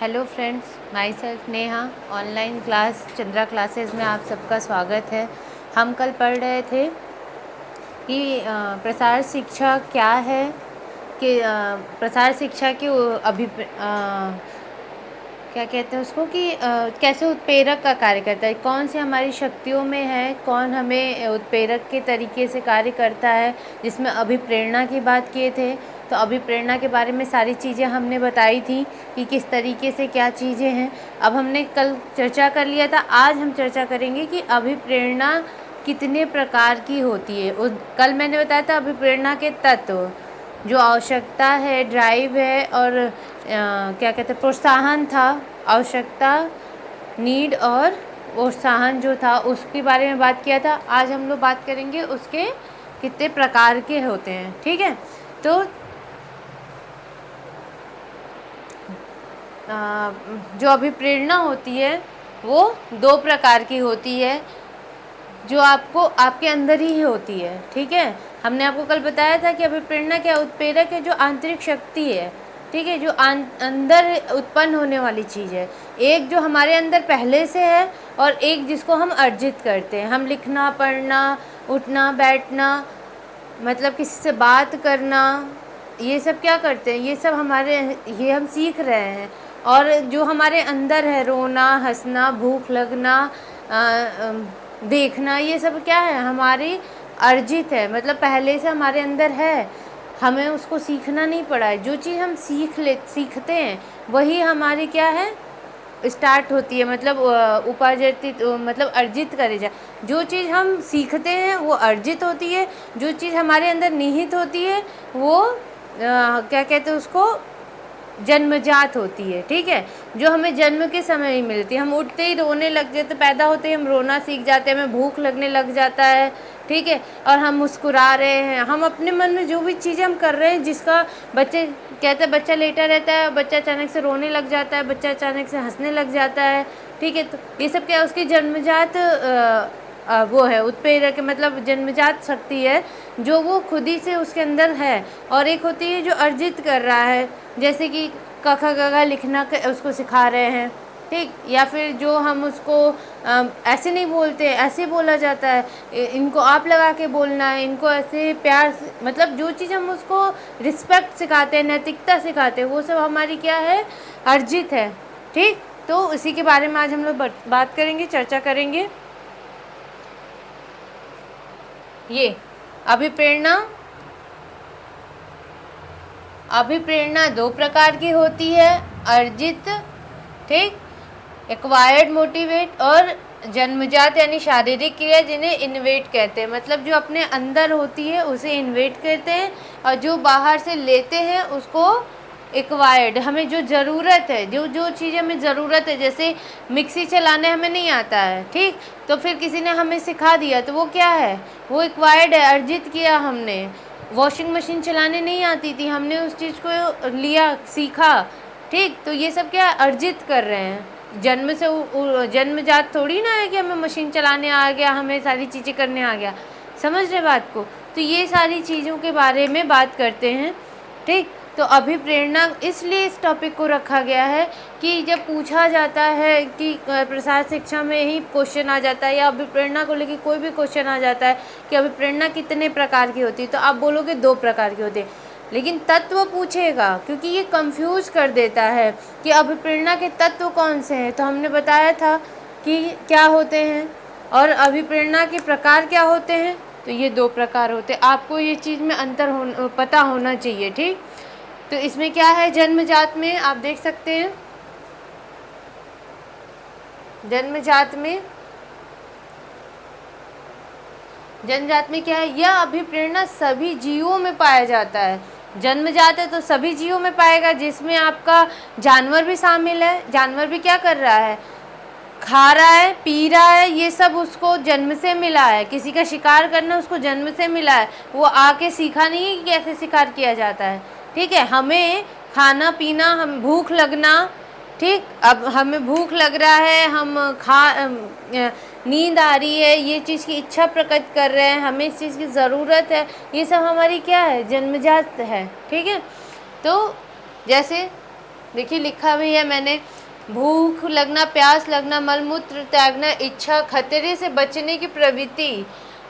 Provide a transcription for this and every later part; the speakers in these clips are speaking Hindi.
Hello friends, my self Neha. Online class Chandra classes में आप सबका स्वागत है। हम कल पढ़ रहे थे कि प्रसार शिक्षा क्या है, कि प्रसार शिक्षा की क्या कहते हैं उसको, कि कैसे उत्प्रेरक का कार्य करता है, कौन सी हमारी शक्तियों में है, कौन हमें उत्प्रेरक के तरीके से कार्य करता है। जिसमें अभिप्रेरणा की बात किए थे, तो अभिप्रेरणा के बारे में सारी चीज़ें हमने बताई थी कि किस तरीके से क्या चीज़ें हैं। अब हमने कल चर्चा कर लिया था, आज हम चर्चा करेंगे कि अभिप्रेरणा कितने प्रकार की होती है। कल मैंने बताया था अभिप्रेरणा के तत्व, जो आवश्यकता है, ड्राइव है, और क्या कहते हैं, प्रोत्साहन था। आवश्यकता, नीड और प्रोत्साहन जो था उसके बारे में बात किया था। आज हम लोग बात करेंगे उसके कितने प्रकार के होते हैं। ठीक है, तो जो अभिप्रेरणा होती है वो दो प्रकार की होती है, जो आपको आपके अंदर ही होती है। ठीक है, हमने आपको कल बताया था कि अभिप्रेरणा क्या उत्प्रेरक है, जो आंतरिक शक्ति है। ठीक है, जो अंदर उत्पन्न होने वाली चीज़ है। एक जो हमारे अंदर पहले से है, और एक जिसको हम अर्जित करते हैं। हम लिखना, पढ़ना, उठना, बैठना, मतलब किसी से बात करना, ये सब क्या करते हैं, ये सब ये हम सीख रहे हैं। और जो हमारे अंदर है, रोना, हंसना, भूख लगना, देखना, ये सब क्या है, हमारी अर्जित है, मतलब पहले से हमारे अंदर है। हमें उसको सीखना नहीं पड़ा है। जो चीज़ हम सीखते हैं वही हमारी क्या है, स्टार्ट होती है, मतलब उपार्जित, मतलब अर्जित करे जाए। जो चीज़ हम सीखते हैं वो अर्जित होती है। जो चीज़ हमारे अंदर निहित होती है वो क्या कहते हैं उसको, जन्मजात होती है। ठीक है, जो हमें जन्म के समय ही मिलती है। हम उठते ही रोने लग जाते, पैदा होते ही हम रोना सीख जाते हैं, हमें भूख लगने लग जाता है। ठीक है, और हम मुस्कुरा रहे हैं। हम अपने मन में जो भी चीज़ें हम कर रहे हैं, जिसका बच्चे कहते हैं, बच्चा लेटा रहता है, बच्चा अचानक से रोने लग जाता है, बच्चा अचानक से हंसने लग जाता है। ठीक है, तो ये सब क्या है, उसकी जन्मजात वो है, उत्प्रेरक, मतलब जन्मजात शक्ति है, जो वो खुद ही से उसके अंदर है। और एक होती है जो अर्जित कर रहा है, जैसे कि क ख ग घ लिखना उसको सिखा रहे हैं। ठीक, या फिर जो हम उसको ऐसे नहीं बोलते, ऐसे बोला जाता है, इनको आप लगा के बोलना है, इनको ऐसे प्यार से, मतलब जो चीज़ हम उसको रिस्पेक्ट सिखाते हैं, नैतिकता सिखाते हैं, वो सब हमारी क्या है, अर्जित है। ठीक, तो इसी के बारे में आज हम लोग बात करेंगे, चर्चा करेंगे। ये अभिप्रेरणा दो प्रकार की होती है, अर्जित, ठीक, एक्वायर्ड मोटिवेट, और जन्मजात यानी शारीरिक क्रिया, जिन्हें इन्वेट कहते हैं। मतलब जो अपने अंदर होती है उसे इन्वेट कहते हैं, और जो बाहर से लेते हैं उसको एक्वायर्ड। हमें जो ज़रूरत है, जो जो चीज़ हमें ज़रूरत है, जैसे मिक्सी चलाने हमें नहीं आता है, ठीक, तो फिर किसी ने हमें सिखा दिया, तो वो क्या है, वो एक्वायर्ड है, अर्जित किया हमने। वॉशिंग मशीन चलाने नहीं आती थी, हमने उस चीज़ को लिया, सीखा। ठीक, तो ये सब क्या अर्जित कर रहे हैं। जन्म से जन्मजात थोड़ी ना है कि हमें मशीन चलाने आ गया, हमें सारी चीज़ें करने आ गया। समझ रहे बात को? तो ये सारी चीज़ों के बारे में बात करते हैं। ठीक, तो अभिप्रेरणा इसलिए इस टॉपिक को रखा गया है कि जब पूछा जाता है कि प्रसार शिक्षा में ही क्वेश्चन आ जाता है, या अभिप्रेरणा को लेकर कोई भी क्वेश्चन आ जाता है कि अभिप्रेरणा कितने प्रकार की होती है, तो आप बोलोगे 2 प्रकार की होती है। लेकिन तत्व पूछेगा, क्योंकि ये कंफ्यूज कर देता है कि अभिप्रेरणा के तत्व कौन से हैं। तो हमने बताया था कि क्या होते हैं, और अभिप्रेरणा के प्रकार क्या होते हैं। तो ये 2 प्रकार होते हैं। आपको ये चीज़ में अंतर पता होना चाहिए। ठीक, तो इसमें क्या है, जन्मजात में आप देख सकते हैं, जन्मजात में क्या है, यह अभिप्रेरणा सभी जीवों में पाया जाता है। जन्मजात है तो सभी जीवों में पाएगा, जिसमें आपका जानवर भी शामिल है। जानवर भी क्या कर रहा है, खा रहा है, पी रहा है, ये सब उसको जन्म से मिला है। किसी का शिकार करना उसको जन्म से मिला है, वो आके सीखा नहीं है कि कैसे शिकार किया जाता है। ठीक है, हमें खाना पीना, हम भूख लगना, ठीक, अब हमें भूख लग रहा है, हम नींद आ रही है, ये चीज़ की इच्छा प्रकट कर रहे हैं, हमें इस चीज़ की ज़रूरत है, ये सब हमारी क्या है, जन्मजात है। ठीक है, तो जैसे देखिए लिखा भी है मैंने, भूख लगना, प्यास लगना, मलमूत्र त्यागना, इच्छा, खतरे से बचने की प्रवृत्ति।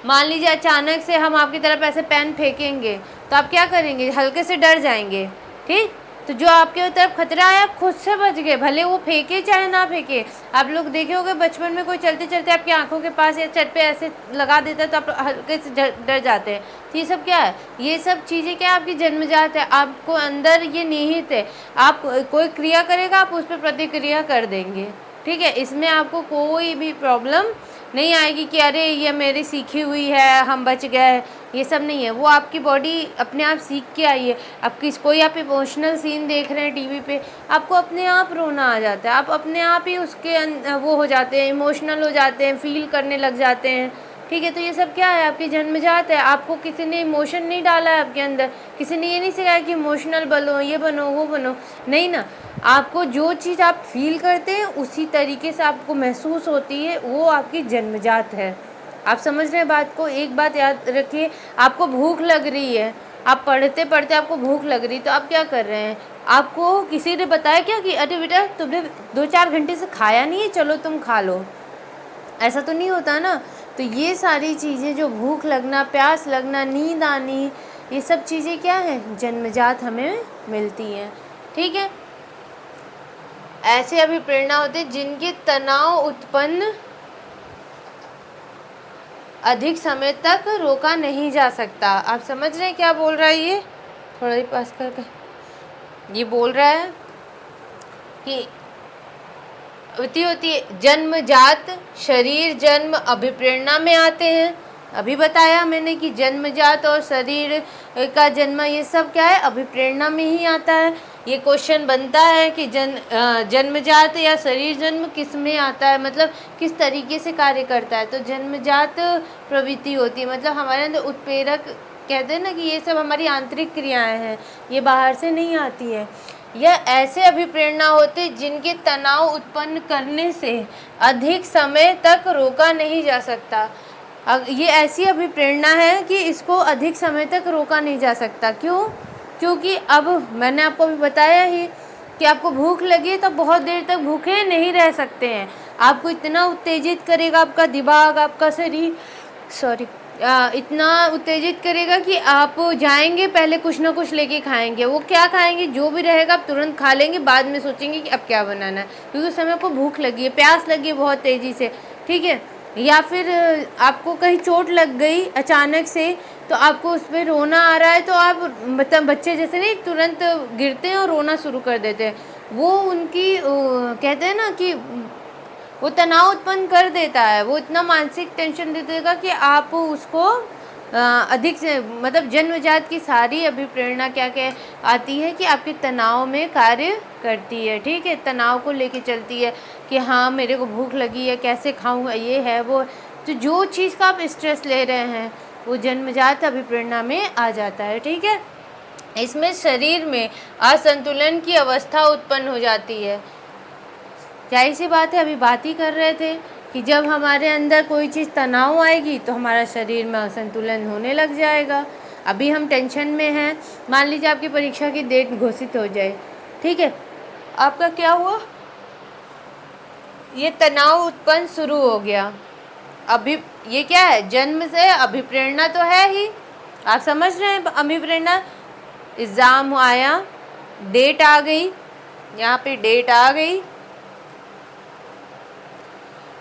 मान लीजिए अचानक से हम आपकी तरफ ऐसे पेन फेंकेंगे तो आप क्या करेंगे, हल्के से डर जाएंगे, ठीक। तो जो आपके तरफ खतरा है आप खुद से बच गए, भले वो फेंके चाहे ना फेंके। आप लोग देखे होंगे बचपन में कोई चलते चलते आपकी आंखों के पास या छत पे ऐसे लगा देता है तो आप हल्के से डर जाते हैं। तो ये सब क्या है, ये सब चीज़ें क्या आपकी जन्मजात है, आपको अंदर ये निहित है। आप कोई क्रिया करेगा आप उस पर प्रतिक्रिया कर देंगे, ठीक है। इसमें आपको कोई भी प्रॉब्लम नहीं आएगी कि अरे ये मेरी सीखी हुई है हम बच गए, ये सब नहीं है। वो आपकी बॉडी अपने आप सीख के आई है। अब कोई आप इमोशनल सीन देख रहे हैं टीवी पे, आपको अपने आप रोना आ जाता है, आप अपने आप ही उसके वो हो जाते हैं, इमोशनल हो जाते हैं, फील करने लग जाते हैं, ठीक है। तो ये सब क्या है, आपकी जन्मजात है। आपको किसी ने इमोशन नहीं डाला है आपके अंदर, किसी ने ये नहीं सिखाया कि इमोशनल बनो, ये बनो, वो बनो, नहीं ना। आपको जो चीज़ आप फील करते हैं उसी तरीके से आपको महसूस होती है, वो आपकी जन्मजात है। आप समझ रहे हैं बात को। एक बात याद रखिए, आपको भूख लग रही है, आप पढ़ते पढ़ते आपको भूख लग रही, तो आप क्या कर रहे हैं, आपको किसी ने बताया क्या कि अरे बेटा तुमने 2-4 घंटे से खाया नहीं है, चलो तुम खा लो, ऐसा तो नहीं होता ना। तो ये सारी चीज़ें जो भूख लगना, प्यास लगना, नींद आनी, ये सब चीज़ें क्या हैं, जन्मजात हमें मिलती हैं, ठीक है। ऐसे अभिप्रेरणा होते हैं जिनके तनाव उत्पन्न अधिक समय तक रोका नहीं जा सकता। आप समझ रहे हैं क्या बोल रहा है ये, थोड़ा ही पास करके ये बोल रहा है कि होती है जन्मजात शरीर जन्म अभिप्रेरणा में आते हैं। अभी बताया मैंने कि जन्मजात और शरीर का जन्म ये सब क्या है, अभिप्रेरणा में ही आता है। ये क्वेश्चन बनता है कि जन्मजात या शरीर जन्म किस में आता है, मतलब किस तरीके से कार्य करता है। तो जन्मजात प्रवृत्ति होती है, मतलब हमारे अंदर उत्प्रेरक कहते हैं ना कि ये सब हमारी आंतरिक क्रियाएं हैं, ये बाहर से नहीं आती है। यह ऐसे अभिप्रेरणा होते जिनके तनाव उत्पन्न करने से अधिक समय तक रोका नहीं जा सकता। ये ऐसी अभिप्रेरणा है कि इसको अधिक समय तक रोका नहीं जा सकता। क्यों? क्योंकि अब मैंने आपको भी बताया ही कि आपको भूख लगी तो बहुत देर तक भूखे नहीं रह सकते हैं। आपको इतना उत्तेजित करेगा आपका दिमाग, आपका शरीर इतना उत्तेजित करेगा कि आप जाएंगे पहले कुछ ना कुछ लेके खाएंगे। वो क्या खाएंगे, जो भी रहेगा आप तुरंत खा लेंगे, बाद में सोचेंगे कि अब क्या बनाना है, क्योंकि उस समय आपको भूख लगी है, प्यास लगी है बहुत तेज़ी से, ठीक है। या फिर आपको कहीं चोट लग गई अचानक से, तो आपको उस पर रोना आ रहा है, तो आप मतलब बच्चे जैसे नहीं तुरंत गिरते हैं और रोना शुरू कर देते हैं। वो उनकी कहते हैं ना कि वो तनाव उत्पन्न कर देता है, वो इतना मानसिक टेंशन दे देगा कि आप उसको अधिक से मतलब जन्मजात की सारी अभिप्रेरणा क्या क्या आती है कि आपके तनाव में कार्य करती है, ठीक है। तनाव को लेके चलती है कि हाँ मेरे को भूख लगी है, कैसे खाऊँ, ये है वो। तो जो चीज़ का आप स्ट्रेस ले रहे हैं वो जन्मजात अभिप्रेरणा में आ जाता है, ठीक है। इसमें शरीर में असंतुलन की अवस्था उत्पन्न हो जाती है। जाहिर सी बात है, अभी बात ही कर रहे थे कि जब हमारे अंदर कोई चीज़ तनाव आएगी तो हमारा शरीर में असंतुलन होने लग जाएगा। अभी हम टेंशन में हैं, मान लीजिए आपकी परीक्षा की डेट घोषित हो जाए, ठीक है, आपका क्या हुआ, ये तनाव उत्पन्न शुरू हो गया। अभी ये क्या है, जन्म से अभिप्रेरणा तो है ही, आप समझ रहे हैं। अभिप्रेरणा, एग्ज़ाम आया, डेट आ गई, यहाँ पे डेट आ गई,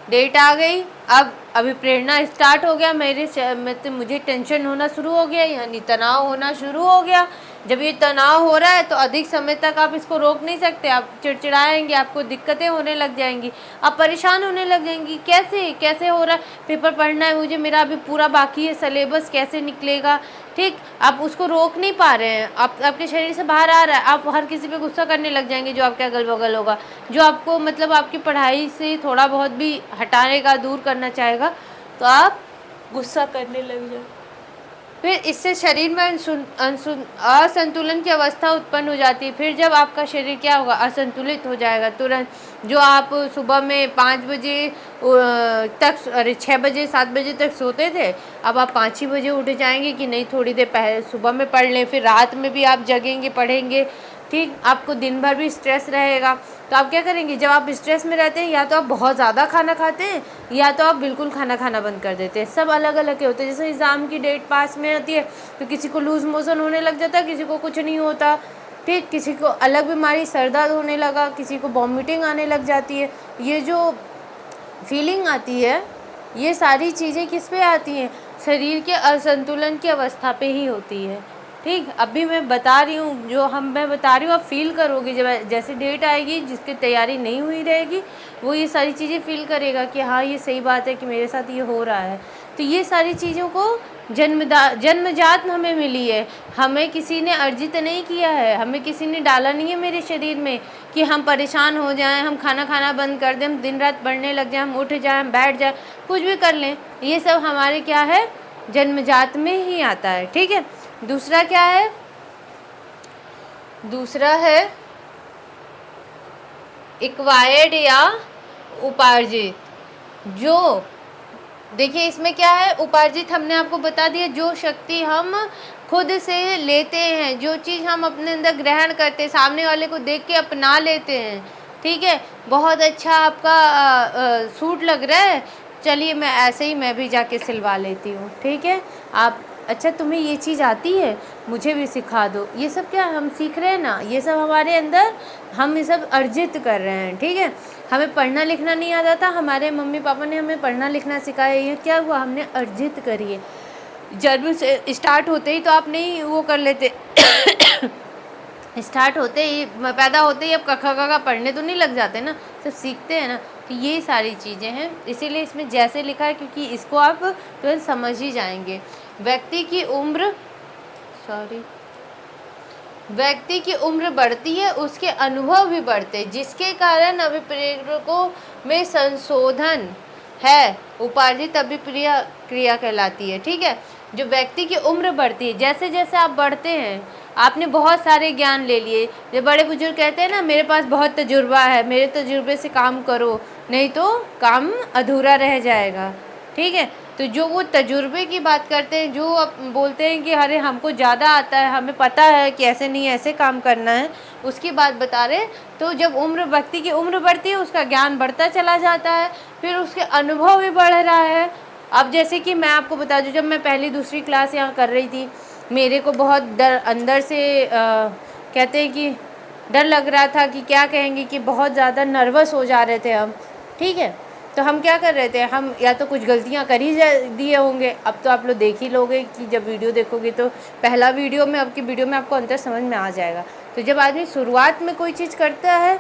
डेट आ गई, अब अभिप्रेरणा स्टार्ट हो गया, मतलब मुझे टेंशन होना शुरू हो गया, यानी तनाव होना शुरू हो गया। जब ये तनाव हो रहा है तो अधिक समय तक आप इसको रोक नहीं सकते, आप चिड़चिड़ाएंगे, आपको दिक्कतें होने लग जाएंगी, आप परेशान होने लग जाएंगी। कैसे कैसे हो रहा है, पेपर पढ़ना है मुझे, मेरा अभी पूरा बाकी है, सिलेबस कैसे निकलेगा, ठीक। आप उसको रोक नहीं पा रहे हैं, आपके शरीर से बाहर आ रहा है, आप हर किसी पे गुस्सा करने लग जाएंगे जो आपके अगल बगल होगा, जो आपको मतलब आपकी पढ़ाई से थोड़ा बहुत भी हटाने का, दूर करना चाहेगा, तो आप गुस्सा करने लग जाए। फिर इससे शरीर में असंतुलन की अवस्था उत्पन्न हो जाती है। फिर जब आपका शरीर क्या होगा, असंतुलित हो जाएगा तुरंत। जो आप सुबह में 5 बजे तक, अरे 6 बजे 7 बजे तक सोते थे, अब आप 5 ही बजे उठ जाएंगे कि नहीं थोड़ी देर पहले सुबह में पढ़ लें, फिर रात में भी आप जगेंगे, पढ़ेंगे, ठीक, आपको दिन भर भी स्ट्रेस रहेगा, तो आप क्या करेंगे, जब आप स्ट्रेस में रहते हैं या तो आप बहुत ज़्यादा खाना खाते हैं या तो आप बिल्कुल खाना खाना बंद कर देते हैं। सब अलग अलग के होते हैं। जैसे एग्ज़ाम की डेट पास में आती है तो किसी को लूज़ मोशन होने लग जाता है, किसी को कुछ नहीं होता, ठीक, किसी को अलग बीमारी सर दर्द होने लगा, किसी को वॉमिटिंग आने लग जाती है। ये जो फीलिंग आती है, ये सारी चीज़ें किस पे आती हैं, शरीर के असंतुलन की अवस्था पे ही होती है। ठीक, अभी मैं बता रही हूँ, मैं बता रही हूँ आप फील करोगे। जब जैसे डेट आएगी, जिसकी तैयारी नहीं हुई रहेगी वो ये सारी चीज़ें फील करेगा कि हाँ ये सही बात है कि मेरे साथ ये हो रहा है। तो ये सारी चीज़ों को जन्मजात हमें मिली है, हमें किसी ने अर्जित नहीं किया है, हमें किसी ने डाला नहीं है मेरे शरीर में कि हम परेशान हो जाएं, हम खाना खाना बंद कर दें, हम दिन रात पढ़ने लग जाएं, हम उठ जाएं, हम बैठ जाएं, कुछ भी कर लें। ये सब हमारे क्या है, जन्मजात में ही आता है। ठीक है, दूसरा क्या है, दूसरा है एक्वायर्ड या उपार्जित। जो देखिए इसमें क्या है, उपार्जित हमने आपको बता दिया, जो शक्ति हम खुद से लेते हैं, जो चीज़ हम अपने अंदर ग्रहण करते हैं, सामने वाले को देख के अपना लेते हैं। ठीक है, बहुत अच्छा आपका सूट लग रहा है, चलिए मैं ऐसे ही मैं भी जाके सिलवा लेती हूँ। ठीक है, आप अच्छा तुम्हें ये चीज़ आती है, मुझे भी सिखा दो। ये सब क्या हम सीख रहे हैं ना, ये सब हमारे अंदर हम ये सब अर्जित कर रहे हैं। ठीक है, हमें पढ़ना लिखना नहीं आता था, हमारे मम्मी पापा ने हमें पढ़ना लिखना सिखाया, ये क्या हुआ, हमने अर्जित करी है। जन्म से स्टार्ट होते ही तो आप नहीं वो कर लेते स्टार्ट होते ही, पैदा होते ही अब कखा पढ़ने तो नहीं लग जाते ना, सब सीखते हैं ना। तो ये सारी चीज़ें हैं, इसीलिए इसमें जैसे लिखा है, क्योंकि इसको आप तो समझ ही जाएंगे। व्यक्ति की उम्र बढ़ती है, उसके अनुभव भी बढ़ते हैं, जिसके कारण अभिप्रेरकों में संशोधन है, उपार्जित अभिप्रिया क्रिया कहलाती है। ठीक है, जो व्यक्ति की उम्र बढ़ती है, जैसे जैसे आप बढ़ते हैं, आपने बहुत सारे ज्ञान ले लिए। जो बड़े बुजुर्ग कहते हैं ना, मेरे पास बहुत तजुर्बा है, मेरे तजुर्बे से काम करो, नहीं तो काम अधूरा रह जाएगा। ठीक है, तो जो वो तजुर्बे की बात करते हैं, जो अब बोलते हैं कि अरे हमको ज़्यादा आता है, हमें पता है कि ऐसे नहीं ऐसे काम करना है, उसकी बात बता रहे। तो जब व्यक्ति की उम्र बढ़ती है, उसका ज्ञान बढ़ता चला जाता है, फिर उसके अनुभव भी बढ़ रहा है। अब जैसे कि मैं आपको बता दूं, जब मैं पहली दूसरी क्लास यहाँ कर रही थी, मेरे को बहुत डर अंदर से कहते हैं कि डर लग रहा था कि क्या कहेंगे, कि बहुत ज़्यादा नर्वस हो जा रहे थे हम। ठीक है, तो हम क्या कर रहे थे, हम या तो कुछ गलतियां कर ही दिए होंगे। अब तो आप लोग देख ही लोगे कि जब वीडियो देखोगे तो पहला वीडियो में, अब की वीडियो में आपको अंतर समझ में आ जाएगा। तो जब आदमी शुरुआत में कोई चीज़ करता है,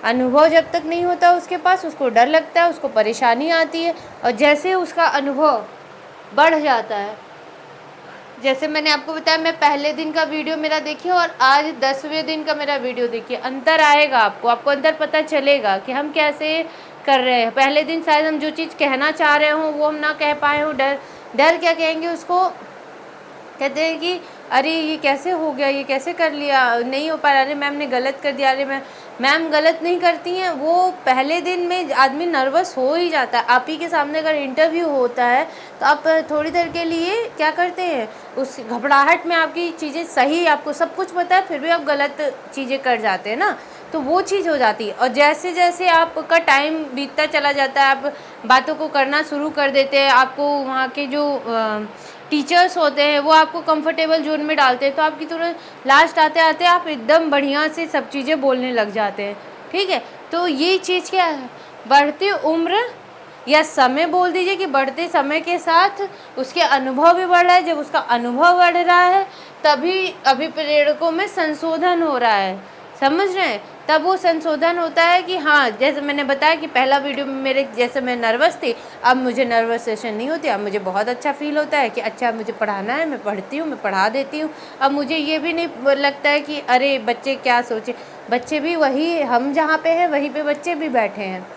अनुभव जब तक नहीं होता उसके पास, उसको डर लगता है, उसको परेशानी आती है, और जैसे उसका अनुभव बढ़ जाता है, जैसे मैंने आपको बताया, मैं पहले दिन का वीडियो मेरा देखिए और आज 10वें दिन का मेरा वीडियो देखिए, अंतर आएगा आपको अंतर पता चलेगा कि हम कैसे कर रहे हैं। पहले दिन शायद हम जो चीज़ कहना चाह रहे हों वो हम ना कह पाए हों, डर क्या कहेंगे उसको, कहते हैं कि अरे ये कैसे हो गया, ये कैसे कर लिया, नहीं हो पा रहा, अरे मैम ने गलत कर दिया, अरे मैम गलत नहीं करती हैं। वो पहले दिन में आदमी नर्वस हो ही जाता है। आप ही के सामने अगर इंटरव्यू होता है तो आप थोड़ी देर के लिए क्या करते हैं, उस घबराहट में आपकी चीज़ें सही, आपको सब कुछ पता है, फिर भी आप गलत चीज़ें कर जाते हैं ना, तो वो चीज़ हो जाती है। और जैसे जैसे आपका टाइम बीतता चला जाता है, आप बातों को करना शुरू कर देते हैं, आपको वहाँ के जो टीचर्स होते हैं वो आपको कंफर्टेबल जोन में डालते हैं, तो आपकी तुरंत लास्ट आते आते आप एकदम बढ़िया से सब चीज़ें बोलने लग जाते हैं। ठीक है, तो ये चीज़ क्या है, बढ़ती उम्र या समय बोल दीजिए कि बढ़ते समय के साथ उसके अनुभव भी बढ़ रहा है। जब उसका अनुभव बढ़ रहा है तभी अभिप्रेरकों में संशोधन हो रहा है, समझ रहे हैं, तब वो संशोधन होता है कि हाँ, जैसे मैंने बताया कि पहला वीडियो में मेरे जैसे मैं नर्वस थी, अब मुझे नर्वसेशन नहीं होती, अब मुझे बहुत अच्छा फील होता है कि अच्छा मुझे पढ़ाना है, मैं पढ़ती हूँ, मैं पढ़ा देती हूँ। अब मुझे ये भी नहीं लगता है कि अरे बच्चे क्या सोचे, बच्चे भी वही, हम जहाँ पे हैं वहीं पे बच्चे भी बैठे हैं।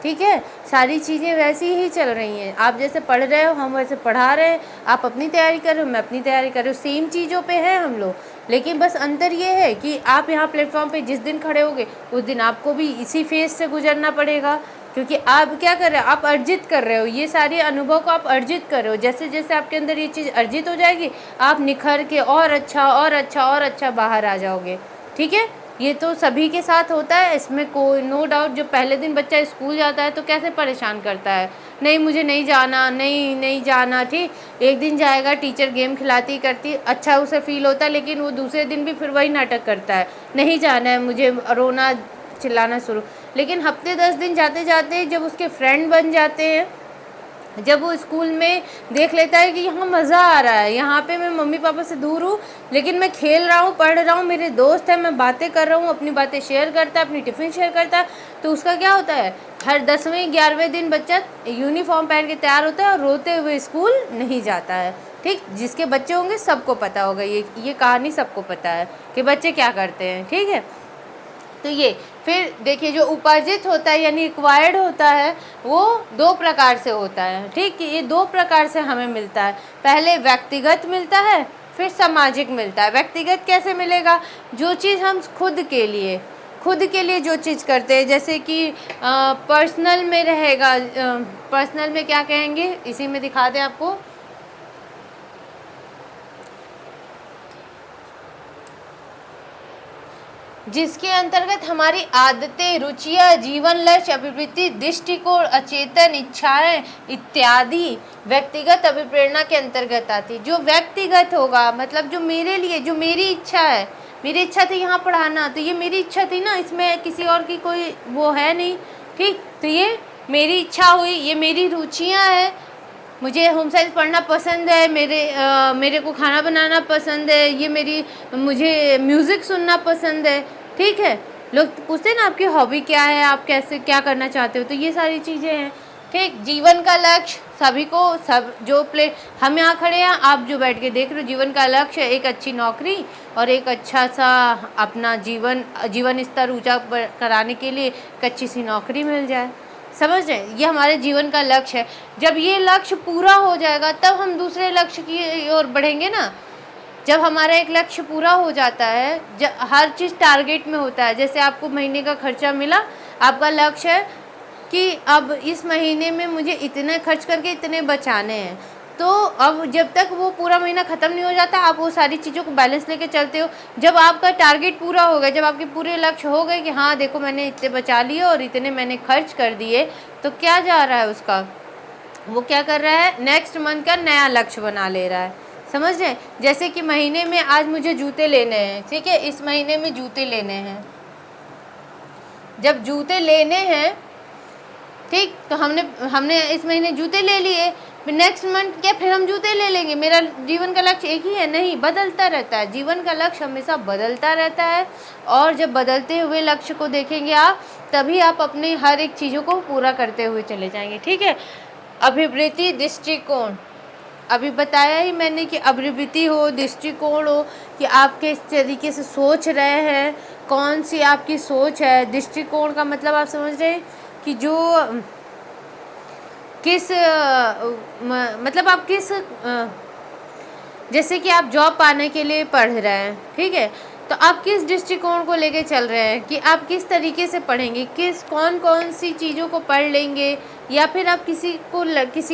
ठीक है, सारी चीज़ें वैसी ही चल रही हैं, आप जैसे पढ़ रहे हो हम वैसे पढ़ा रहे हैं, आप अपनी तैयारी कर रहे हो, मैं अपनी तैयारी कर रही हूँ, सेम चीज़ों पे हैं हम लोग। लेकिन बस अंतर ये है कि आप यहाँ प्लेटफॉर्म पे जिस दिन खड़े होगे उस दिन आपको भी इसी फेज से गुजरना पड़ेगा, क्योंकि आप क्या कर रहे हो, आप अर्जित कर रहे हो, ये सारे अनुभव को आप अर्जित कर रहे हो। जैसे जैसे आपके अंदर ये चीज़ अर्जित हो जाएगी, आप निखर के और अच्छा और अच्छा और अच्छा बाहर आ जाओगे। ठीक है, ये तो सभी के साथ होता है, इसमें कोई नो डाउट। जो पहले दिन बच्चा स्कूल जाता है तो कैसे परेशान करता है, नहीं मुझे नहीं जाना, नहीं नहीं जाना, ठीक। एक दिन जाएगा, टीचर गेम खिलाती करती, अच्छा उसे फील होता है, लेकिन वो दूसरे दिन भी फिर वही नाटक करता है, नहीं जाना है मुझे, रोना चिल्लाना शुरू। लेकिन हफ्ते 10 दिन जाते जाते जब उसके फ्रेंड बन जाते हैं, जब वो स्कूल में देख लेता है कि यहाँ मज़ा आ रहा है, यहाँ पे मैं मम्मी पापा से दूर हूँ लेकिन मैं खेल रहा हूँ, पढ़ रहा हूँ, मेरे दोस्त हैं, मैं बातें कर रहा हूँ, अपनी बातें शेयर करता है, अपनी टिफ़िन शेयर करता है, तो उसका क्या होता है, हर 10वें 11वें दिन बच्चा यूनिफॉर्म पहन के तैयार होता है और रोते हुए स्कूल नहीं जाता है, ठीक। जिसके बच्चे होंगे सबको पता होगा, ये कहानी सबको पता है कि बच्चे क्या करते हैं, ठीक है। तो ये फिर देखिए, जो उपार्जित होता है यानी एक्वायर्ड होता है वो 2 प्रकार से होता है, ठीक। ये 2 प्रकार से हमें मिलता है, पहले व्यक्तिगत मिलता है, फिर सामाजिक मिलता है। व्यक्तिगत कैसे मिलेगा, जो चीज़ हम खुद के लिए जो चीज़ करते हैं, जैसे कि पर्सनल में रहेगा, पर्सनल में क्या कहेंगे, इसी में दिखा दें आपको, जिसके अंतर्गत हमारी आदतें, रुचियाँ, जीवन लक्ष्य, अभिवृत्ति, दृष्टिकोण, अचेतन इच्छाएं इत्यादि व्यक्तिगत अभिप्रेरणा के अंतर्गत आती। जो व्यक्तिगत होगा मतलब जो मेरे लिए, जो मेरी इच्छा है, मेरी इच्छा थी यहाँ पढ़ाना, तो ये मेरी इच्छा थी ना, इसमें किसी और की कोई वो है नहीं, ठीक। तो ये मेरी इच्छा हुई, ये मेरी रुचियाँ हैं, मुझे होम साइंस पढ़ना पसंद है, मेरे को खाना बनाना पसंद है, मुझे म्यूज़िक सुनना पसंद है, ठीक है। लोग पूछते हैं ना आपकी हॉबी क्या है, आप कैसे क्या करना चाहते हो, तो ये सारी चीज़ें हैं, ठीक। जीवन का लक्ष्य सभी को, सब जो हम यहाँ खड़े हैं, आप जो बैठ के देख रहे हो, जीवन का लक्ष्य एक अच्छी नौकरी और एक अच्छा सा अपना जीवन स्तर ऊँचा कराने के लिए एक अच्छी सी नौकरी मिल जाए, समझ रहे हैं, ये हमारे जीवन का लक्ष्य है। जब ये लक्ष्य पूरा हो जाएगा तब हम दूसरे लक्ष्य की ओर बढ़ेंगे ना। जब हमारा एक लक्ष्य पूरा हो जाता है, हर चीज़ टारगेट में होता है, जैसे आपको महीने का खर्चा मिला, आपका लक्ष्य है कि अब इस महीने में मुझे इतने खर्च करके इतने बचाने हैं, तो अब जब तक वो पूरा महीना ख़त्म नहीं हो जाता, आप वो सारी चीज़ों को बैलेंस लेके चलते हो। जब आपका टारगेट पूरा हो गया, जब आपके पूरे लक्ष्य हो गए कि हाँ देखो मैंने इतने बचा लिए और इतने मैंने खर्च कर दिए, तो क्या जा रहा है उसका, वो क्या कर रहा है, नेक्स्ट मंथ का नया लक्ष्य बना ले रहा है, समझ रहे हैं। जैसे कि महीने में आज मुझे जूते लेने हैं, ठीक है, इस महीने में जूते लेने हैं, जब जूते लेने हैं, ठीक, तो हमने इस महीने जूते ले लिए, फिर नेक्स्ट मंथ क्या फिर हम जूते ले लेंगे। मेरा जीवन का लक्ष्य एक ही है, नहीं, बदलता रहता है, जीवन का लक्ष्य हमेशा बदलता रहता है। और जब बदलते हुए लक्ष्य को देखेंगे आप, तभी आप अपने हर एक चीज़ों को पूरा करते हुए चले जाएंगे, ठीक है। अभिवृत्ति, दृष्टिकोण, अभी बताया ही मैंने कि अभिवृत्ति हो, दृष्टिकोण हो, कि आप किस तरीके से सोच रहे हैं, कौन सी आपकी सोच है। दृष्टिकोण का मतलब आप समझ रहे हैं कि जो मतलब आप जैसे कि आप जॉब पाने के लिए पढ़ रहे हैं, ठीक है, तो आप किस दृष्टिकोण को लेके चल रहे हैं कि आप किस तरीके से पढ़ेंगे, कौन सी चीज़ों को पढ़ लेंगे, या फिर आप किसी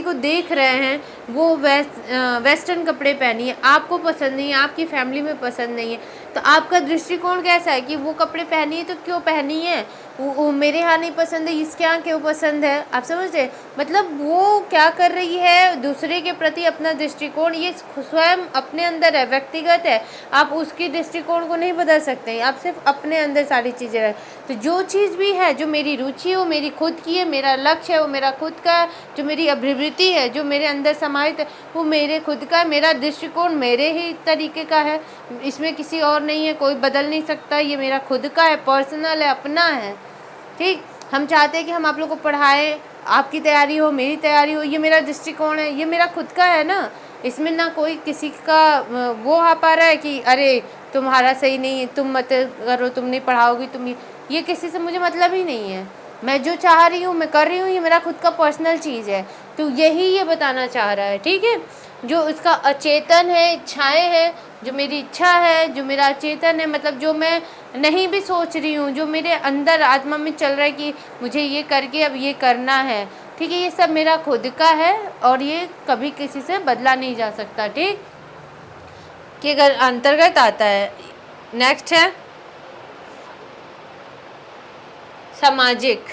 को देख रहे हैं वो वेस्टर्न कपड़े पहनी है, आपको पसंद नहीं है, आपकी फैमिली में पसंद नहीं है, तो आपका दृष्टिकोण कैसा है कि वो कपड़े पहनी है तो क्यों पहनी है, वो मेरे यहाँ नहीं पसंद है, इसके यहाँ क्यों पसंद है, आप समझते हैं। मतलब वो क्या कर रही है, दूसरे के प्रति अपना दृष्टिकोण, ये स्वयं अपने अंदर है, व्यक्तिगत है, आप उसकी दृष्टिकोण को नहीं बदल सकते, आप सिर्फ अपने अंदर सारी चीज़ें रहे। तो जो चीज़ भी है, जो मेरी रुचि हो, मेरी खुद की है, मेरा लक्ष्य है, वो मेरा खुद का है, जो मेरी अभिवृत्ति है, जो मेरे अंदर समाहित है, वो मेरे खुद का है, मेरा दृष्टिकोण मेरे ही तरीके का है, इसमें किसी और नहीं है, कोई बदल नहीं सकता, ये मेरा खुद का है, पर्सनल है, अपना है, ठीक। हम चाहते हैं कि हम आप लोग को पढ़ाएं, आपकी तैयारी हो, मेरी तैयारी हो, ये मेरा दृष्टिकोण है, ये मेरा खुद का है ना, इसमें ना कोई किसी का वो आ पा रहा है कि अरे तुम्हारा सही नहीं है, तुम मत करो, तुम नहीं पढ़ाओगी, ये किसी से मुझे मतलब ही नहीं है, मैं जो चाह रही हूँ मैं कर रही हूँ, ये मेरा खुद का पर्सनल चीज़ है। तो यही ये बताना चाह रहा है, ठीक है। जो इसका अचेतन है, इच्छाएं हैं, जो मेरी इच्छा है, जो मेरा अचेतन है, मतलब जो मैं नहीं भी सोच रही हूँ, जो मेरे अंदर आत्मा में चल रहा है कि मुझे ये करके अब ये करना है, ठीक है, ये सब मेरा खुद का है और ये कभी किसी से बदला नहीं जा सकता, ठीक, कि अगर अंतर्गत आता है। नेक्स्ट है सामाजिक,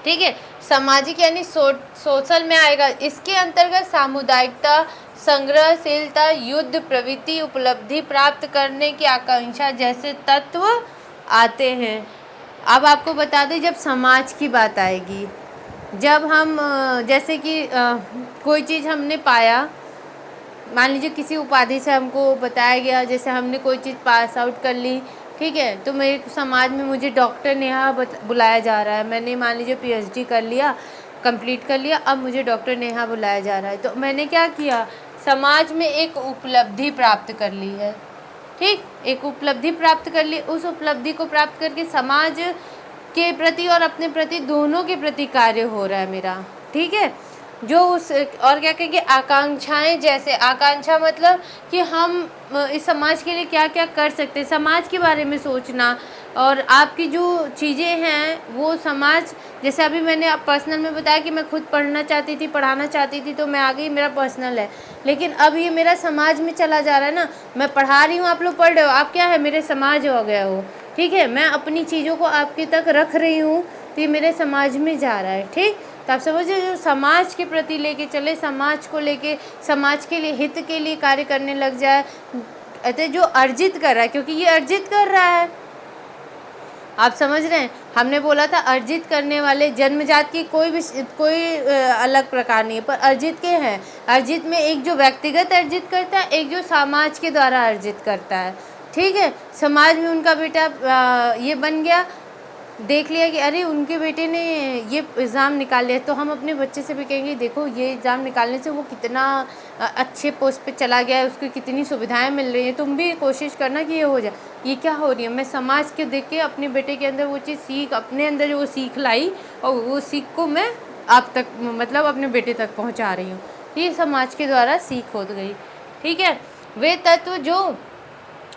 ठीक है, सामाजिक यानी सोशल में आएगा। इसके अंतर्गत सामुदायिकता, संग्रहशीलता, युद्ध प्रवृत्ति, उपलब्धि प्राप्त करने की आकांक्षा जैसे तत्व आते हैं। अब आपको बता दें, जब समाज की बात आएगी, जब हम जैसे कि कोई चीज़ हमने पाया, मान लीजिए किसी उपाधि से हमको बताया गया, जैसे हमने कोई चीज़ पास आउट कर ली, ठीक है, तो मेरे समाज में मुझे डॉक्टर नेहा बुलाया जा रहा है। मैंने मान लीजिए पीएचडी कर लिया, कंप्लीट कर लिया, अब मुझे डॉक्टर नेहा बुलाया जा रहा है। तो मैंने क्या किया, समाज में एक उपलब्धि प्राप्त कर ली है, ठीक, एक उपलब्धि प्राप्त कर ली। उस उपलब्धि को प्राप्त करके समाज के प्रति और अपने प्रति, दोनों के प्रति कार्य हो रहा है मेरा, ठीक है। जो उस और क्या कहेंगे, आकांक्षाएं, जैसे आकांक्षा मतलब कि हम इस समाज के लिए क्या क्या कर सकते हैं, समाज के बारे में सोचना, और आपकी जो चीज़ें हैं वो समाज, जैसे अभी मैंने आप पर्सनल में बताया कि मैं खुद पढ़ना चाहती थी, पढ़ाना चाहती थी, तो मैं आ गई, मेरा पर्सनल है। लेकिन अब ये मेरा समाज में चला जा रहा है ना, मैं पढ़ा रही हूँ, आप लोग पढ़ रहे हो, आप क्या है, मेरे समाज हो गया हो, ठीक है, मैं अपनी चीज़ों को आपके तक रख रही हूँ, तो ये मेरे समाज में जा रहा है, ठीक। तो आप समझिए, जो समाज के प्रति लेके चले, समाज को लेके, समाज के लिए, हित के लिए कार्य करने लग जाए, अतः जो अर्जित कर रहा है, क्योंकि ये अर्जित कर रहा है, आप समझ रहे हैं। हमने बोला था अर्जित करने वाले, जन्मजात की कोई अलग प्रकार नहीं है, पर अर्जित के हैं। अर्जित में एक जो व्यक्तिगत अर्जित करता है, एक जो समाज के द्वारा अर्जित करता है, ठीक है। समाज में उनका बेटा ये बन गया, देख लिया कि अरे उनके बेटे ने ये एग्ज़ाम निकाल लिया, तो हम अपने बच्चे से भी कहेंगे देखो ये एग्ज़ाम निकालने से वो कितना अच्छे पोस्ट पे चला गया है, उसको कितनी सुविधाएं मिल रही हैं, तुम भी कोशिश करना कि ये हो जाए। ये क्या हो रही है, मैं समाज के देख के अपने बेटे के अंदर वो चीज़ सीख, अपने अंदर जो वो सीख लाई, और वो सीख को मैं आप तक, मतलब अपने बेटे तक पहुँचा रही हूँ। ये समाज के द्वारा सीख हो गई, ठीक है। वे तत्व जो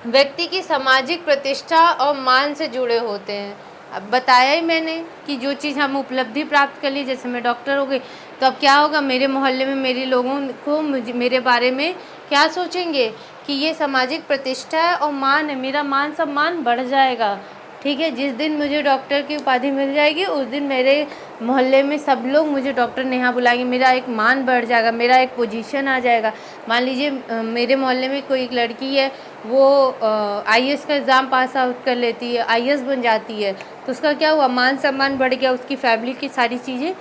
व्यक्ति की सामाजिक प्रतिष्ठा और मान से जुड़े होते हैं। अब बताया ही मैंने कि जो चीज़ हम उपलब्धि प्राप्त कर ली, जैसे मैं डॉक्टर हो गई, तो अब क्या होगा, मेरे मोहल्ले में मेरे लोगों को मेरे बारे में क्या सोचेंगे कि ये सामाजिक प्रतिष्ठा है और मान है, मेरा मान सम्मान बढ़ जाएगा, ठीक है। जिस दिन मुझे डॉक्टर की उपाधि मिल जाएगी, उस दिन मेरे मोहल्ले में सब लोग मुझे डॉक्टर नेहा बुलाएंगे, मेरा एक मान बढ़ जाएगा, मेरा एक पोजीशन आ जाएगा। मान लीजिए मेरे मोहल्ले में कोई एक लड़की है, वो आईएएस का एग्ज़ाम पास आउट कर लेती है, आईएएस बन जाती है, तो उसका क्या हुआ, मान सम्मान बढ़ गया, उसकी फैमिली की सारी चीज़ें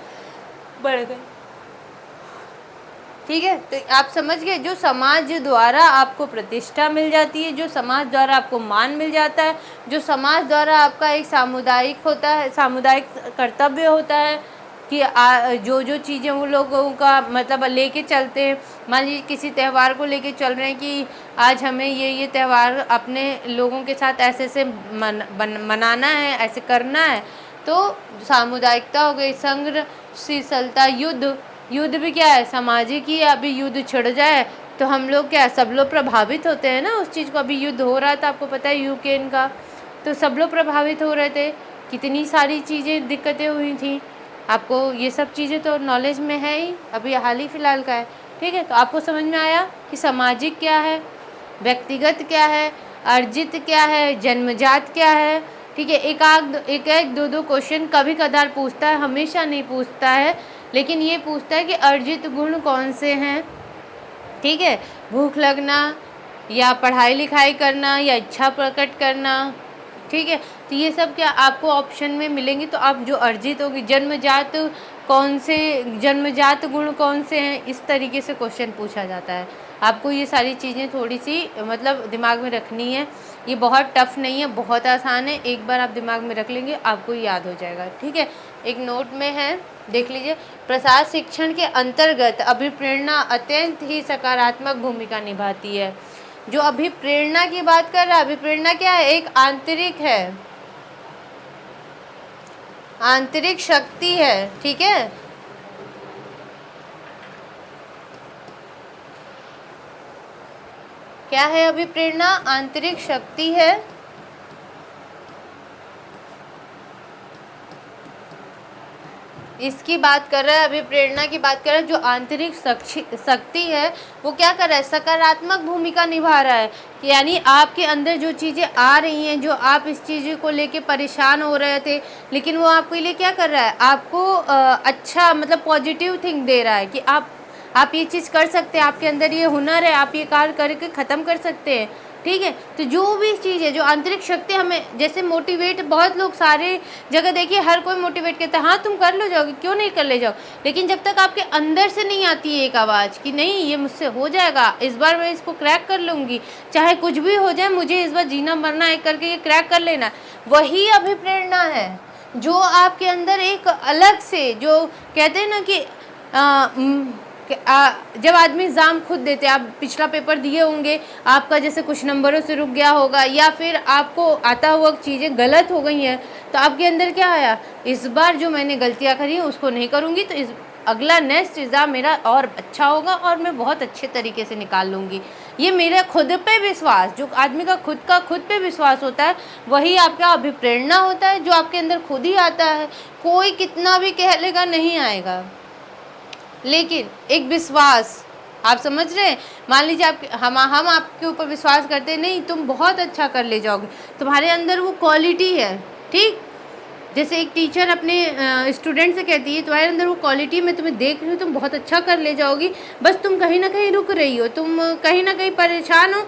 बढ़ गई, ठीक है। तो आप समझ गए, जो समाज द्वारा आपको प्रतिष्ठा मिल जाती है, जो समाज द्वारा आपको मान मिल जाता है, जो समाज द्वारा आपका एक सामुदायिक होता है, सामुदायिक कर्तव्य होता है कि जो जो चीज़ें वो लोगों का मतलब लेके चलते हैं। मान लीजिए किसी त्यौहार को लेके चल रहे हैं कि आज हमें ये त्यौहार अपने लोगों के साथ ऐसे ऐसे मनाना है, ऐसे करना है, तो सामुदायिकता हो गई, संग्रहशीलता, युद्ध भी क्या है, सामाजिक ही। अभी युद्ध छिड़ जाए तो हम लोग क्या, सब लोग प्रभावित होते हैं ना उस चीज़ को। अभी युद्ध हो रहा था, आपको पता है, यूक्रेन का, तो सब लोग प्रभावित हो रहे थे, कितनी सारी चीज़ें दिक्कतें हुई थी। आपको ये सब चीज़ें तो नॉलेज में है ही, अभी हाल ही फिलहाल का है, ठीक है। तो आपको समझ में आया कि सामाजिक क्या है, व्यक्तिगत क्या है, अर्जित क्या है, जन्मजात क्या है, ठीक है। एक दो क्वेश्चन कभी कदार पूछता है, हमेशा नहीं पूछता है, लेकिन ये पूछता है कि अर्जित गुण कौन से हैं, ठीक है। भूख लगना, या पढ़ाई लिखाई करना, या इच्छा प्रकट करना, ठीक है। तो ये सब क्या आपको ऑप्शन में मिलेंगे, तो आप जो अर्जित होगी, जन्मजात गुण कौन से हैं, इस तरीके से क्वेश्चन पूछा जाता है। आपको ये सारी चीज़ें थोड़ी सी मतलब दिमाग में रखनी है। ये बहुत टफ नहीं है, बहुत आसान है, एक बार आप दिमाग में रख लेंगे आपको याद हो जाएगा, ठीक है। एक नोट में है, देख लीजिए। प्रसार शिक्षण के अंतर्गत अभिप्रेरणा अत्यंत ही सकारात्मक भूमिका निभाती है। जो अभिप्रेरणा की बात कर रहा है, अभिप्रेरणा क्या है, एक आंतरिक है, आंतरिक शक्ति है, ठीक है। क्या है अभिप्रेरणा, आंतरिक शक्ति है, इसकी बात कर रहा है, अभिप्रेरणा की बात कर रहा है। जो आंतरिक शक्ति है वो क्या कर रहा है, सकारात्मक भूमिका निभा रहा है। यानी आपके अंदर जो चीज़ें आ रही हैं, जो आप इस चीज़ को लेके परेशान हो रहे थे, लेकिन वो आपके लिए क्या कर रहा है, आपको अच्छा मतलब पॉजिटिव थिंग दे रहा है कि आप ये चीज़ कर सकते हैं, आपके अंदर ये हुनर है, आप ये कार्य करके ख़त्म कर सकते हैं। ठीक है, तो जो भी चीज़ है, जो आंतरिक शक्ति हमें जैसे मोटिवेट, बहुत लोग सारे जगह देखिए हर कोई मोटिवेट कहता है, हाँ तुम कर लो जाओगे, क्यों नहीं कर ले जाओ, लेकिन जब तक आपके अंदर से नहीं आती है एक आवाज़ कि नहीं ये मुझसे हो जाएगा, इस बार मैं इसको क्रैक कर लूँगी, चाहे कुछ भी हो जाए, मुझे इस बार जीना मरना है करके ये क्रैक कर लेना, वही अभिप्रेरणा है जो आपके अंदर एक अलग से, जो कहते हैं ना कि जब आदमी एग्ज़ाम खुद देते, आप पिछला पेपर दिए होंगे, आपका जैसे कुछ नंबरों से रुक गया होगा, या फिर आपको आता हुआ चीज़ें गलत हो गई हैं, तो आपके अंदर क्या आया, इस बार जो मैंने गलतियां करी उसको नहीं करूँगी, तो इस अगला नेक्स्ट एग्ज़ाम मेरा और अच्छा होगा और मैं बहुत अच्छे तरीके से निकाल लूँगी। ये मेरा खुद पे विश्वास, जो आदमी का खुद पे विश्वास होता है, वही आपका अभिप्रेरणा होता है, जो आपके अंदर खुद ही आता है। कोई कितना भी कह लेगा नहीं आएगा, लेकिन एक विश्वास, आप समझ रहे हैं, मान लीजिए हम आपके ऊपर विश्वास करते हैं, नहीं तुम बहुत अच्छा कर ले जाओगे, तुम्हारे अंदर वो क्वालिटी है। ठीक, जैसे एक टीचर अपने स्टूडेंट से कहती है तुम्हारे अंदर वो क्वालिटी मैं तुम्हें देख रही हूँ, तुम बहुत अच्छा कर ले जाओगी, बस तुम कहीं ना कहीं रुक रही हो, तुम कहीं ना कहीं परेशान हो,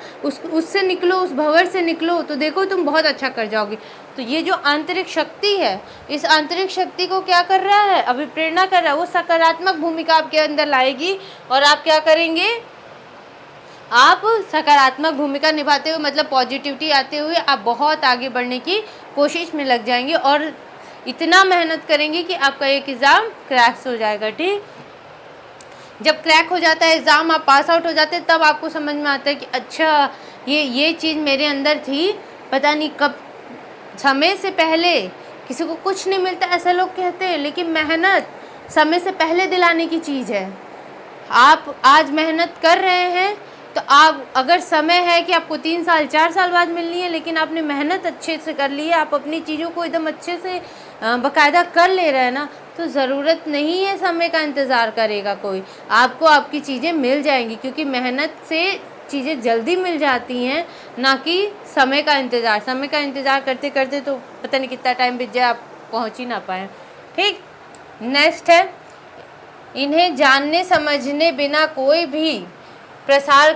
उससे निकलो, उस भंवर से निकलो, तो देखो तुम बहुत अच्छा कर जाओगी। तो ये जो आंतरिक शक्ति है, इस आंतरिक शक्ति को क्या कर रहा है, अभिप्रेरणा कर रहा है, वो सकारात्मक भूमिका आपके अंदर लाएगी और आप क्या करेंगे, आप सकारात्मक भूमिका निभाते हुए, मतलब पॉजिटिविटी आते हुए आप बहुत आगे बढ़ने की कोशिश में लग जाएंगे और इतना मेहनत करेंगे कि आपका एक एग्ज़ाम क्रैक हो जाएगा। ठीक, जब क्रैक हो जाता है एग्ज़ाम, आप पास आउट हो जाते हैं, तब आपको समझ में आता है कि अच्छा ये चीज़ मेरे अंदर थी, पता नहीं कब, समय से पहले किसी को कुछ नहीं मिलता ऐसा लोग कहते हैं, लेकिन मेहनत समय से पहले दिलाने की चीज़ है। आप आज मेहनत कर रहे हैं तो आप, अगर समय है कि आपको 3 साल 4 साल बाद मिलनी है, लेकिन आपने मेहनत अच्छे से कर ली है, आप अपनी चीज़ों को एकदम अच्छे से बाकायदा कर ले रहे हैं ना, तो ज़रूरत नहीं है समय का इंतज़ार करेगा कोई, आपको आपकी चीज़ें मिल जाएंगी, क्योंकि मेहनत से चीज़ें जल्दी मिल जाती हैं, ना कि समय का इंतज़ार। समय का इंतज़ार करते करते तो पता नहीं कितना टाइम बीत जाए, आप पहुँच ही ना पाएँ। ठीक, नेक्स्ट है, इन्हें जानने समझने बिना कोई भी प्रसार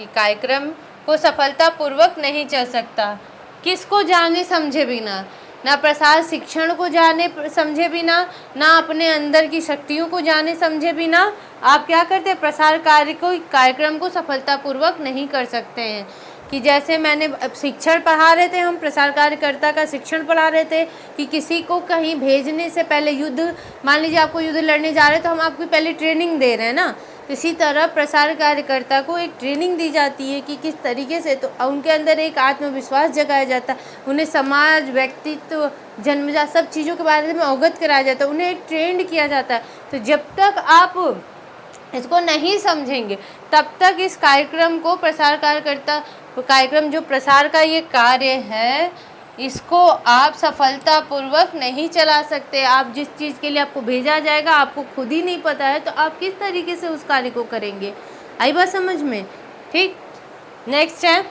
कार्यक्रम को सफलतापूर्वक नहीं चल सकता। किसको जाने समझे बिना, ना प्रसार शिक्षण को जाने समझे बिना, ना अपने अंदर की शक्तियों को जाने समझे बिना आप क्या करते हैं, प्रसार कार्यक्रम को सफलतापूर्वक नहीं कर सकते हैं। कि जैसे मैंने शिक्षण पढ़ा रहे थे, हम प्रसार कार्यकर्ता का शिक्षण पढ़ा रहे थे कि किसी को कहीं भेजने से पहले, युद्ध, मान लीजिए आपको युद्ध लड़ने जा रहे हैं, तो हम आपको पहले ट्रेनिंग दे रहे हैं ना, इसी तरह प्रसार कार्यकर्ता को एक ट्रेनिंग दी जाती है कि किस तरीके से, तो उनके अंदर एक आत्मविश्वास जगाया जाता है, उन्हें समाज, व्यक्तित्व, जन्मजात सब चीज़ों के बारे में अवगत कराया जाता है, उन्हें एक ट्रेंड किया जाता है। तो जब तक आप इसको नहीं समझेंगे तब तक इस कार्यक्रम को, प्रसार कार्यक्रम जो प्रसार का ये कार्य है, इसको आप सफलतापूर्वक नहीं चला सकते। आप जिस चीज़ के लिए आपको भेजा जाएगा आपको खुद ही नहीं पता है, तो आप किस तरीके से उस कार्य को करेंगे, आई बात समझ में। ठीक, नेक्स्ट है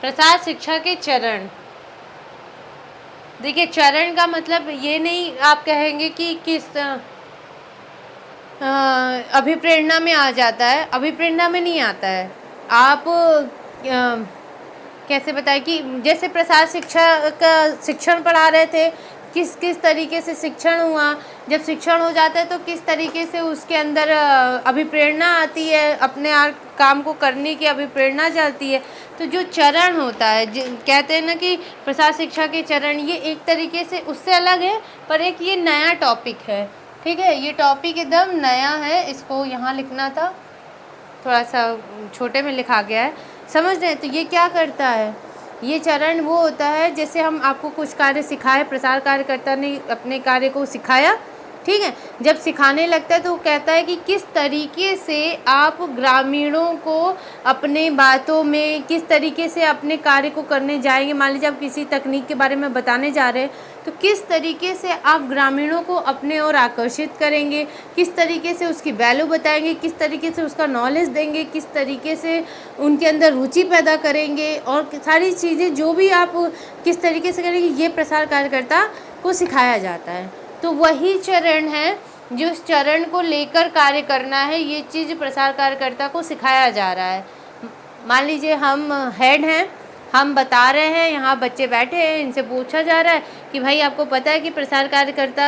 प्रसार शिक्षा के चरण। देखिए, चरण का मतलब ये नहीं आप कहेंगे कि किस अभिप्रेरणा में आ जाता है, अभिप्रेरणा में नहीं आता है। आप कैसे बताएं कि जैसे प्रसार शिक्षा का शिक्षण पढ़ा रहे थे, किस किस तरीके से शिक्षण हुआ, जब शिक्षण हो जाता है तो किस तरीके से उसके अंदर अभिप्रेरणा आती है, अपने काम को करने की अभिप्रेरणा चलती है। तो जो चरण होता है, कहते हैं ना कि प्रसार शिक्षा के चरण, ये एक तरीके से उससे अलग है, पर एक ये नया टॉपिक है। ठीक है, ये टॉपिक एकदम नया है, इसको यहाँ लिखना था, थोड़ा सा छोटे में लिखा गया है, समझ रहे हैं। तो ये क्या करता है, ये चरण वो होता है जैसे हम आपको कुछ कार्य सिखाए, प्रसार कार्यकर्ता ने अपने कार्य को सिखाया, ठीक है। जब सिखाने लगता है तो वो कहता है कि किस तरीके से आप ग्रामीणों को अपने बातों में, किस तरीके से अपने कार्य को करने जाएंगे। मान लीजिए आप किसी तकनीक के बारे में बताने जा रहे हैं, तो किस तरीके से आप ग्रामीणों को अपने ओर आकर्षित करेंगे, किस तरीके से उसकी वैल्यू बताएंगे, किस तरीके से उसका नॉलेज देंगे, किस तरीके से उनके अंदर रुचि पैदा करेंगे, और सारी चीज़ें जो भी आप किस तरीके से करेंगे, ये प्रसार कार्यकर्ता को सिखाया जाता है। तो वही चरण है जो इस चरण को लेकर कार्य करना है, ये चीज़ प्रसार कार्यकर्ता को सिखाया जा रहा है। मान लीजिए हम हेड हैं, हम बता रहे हैं, यहाँ बच्चे बैठे हैं, इनसे पूछा जा रहा है कि भाई आपको पता है कि प्रसार कार्यकर्ता,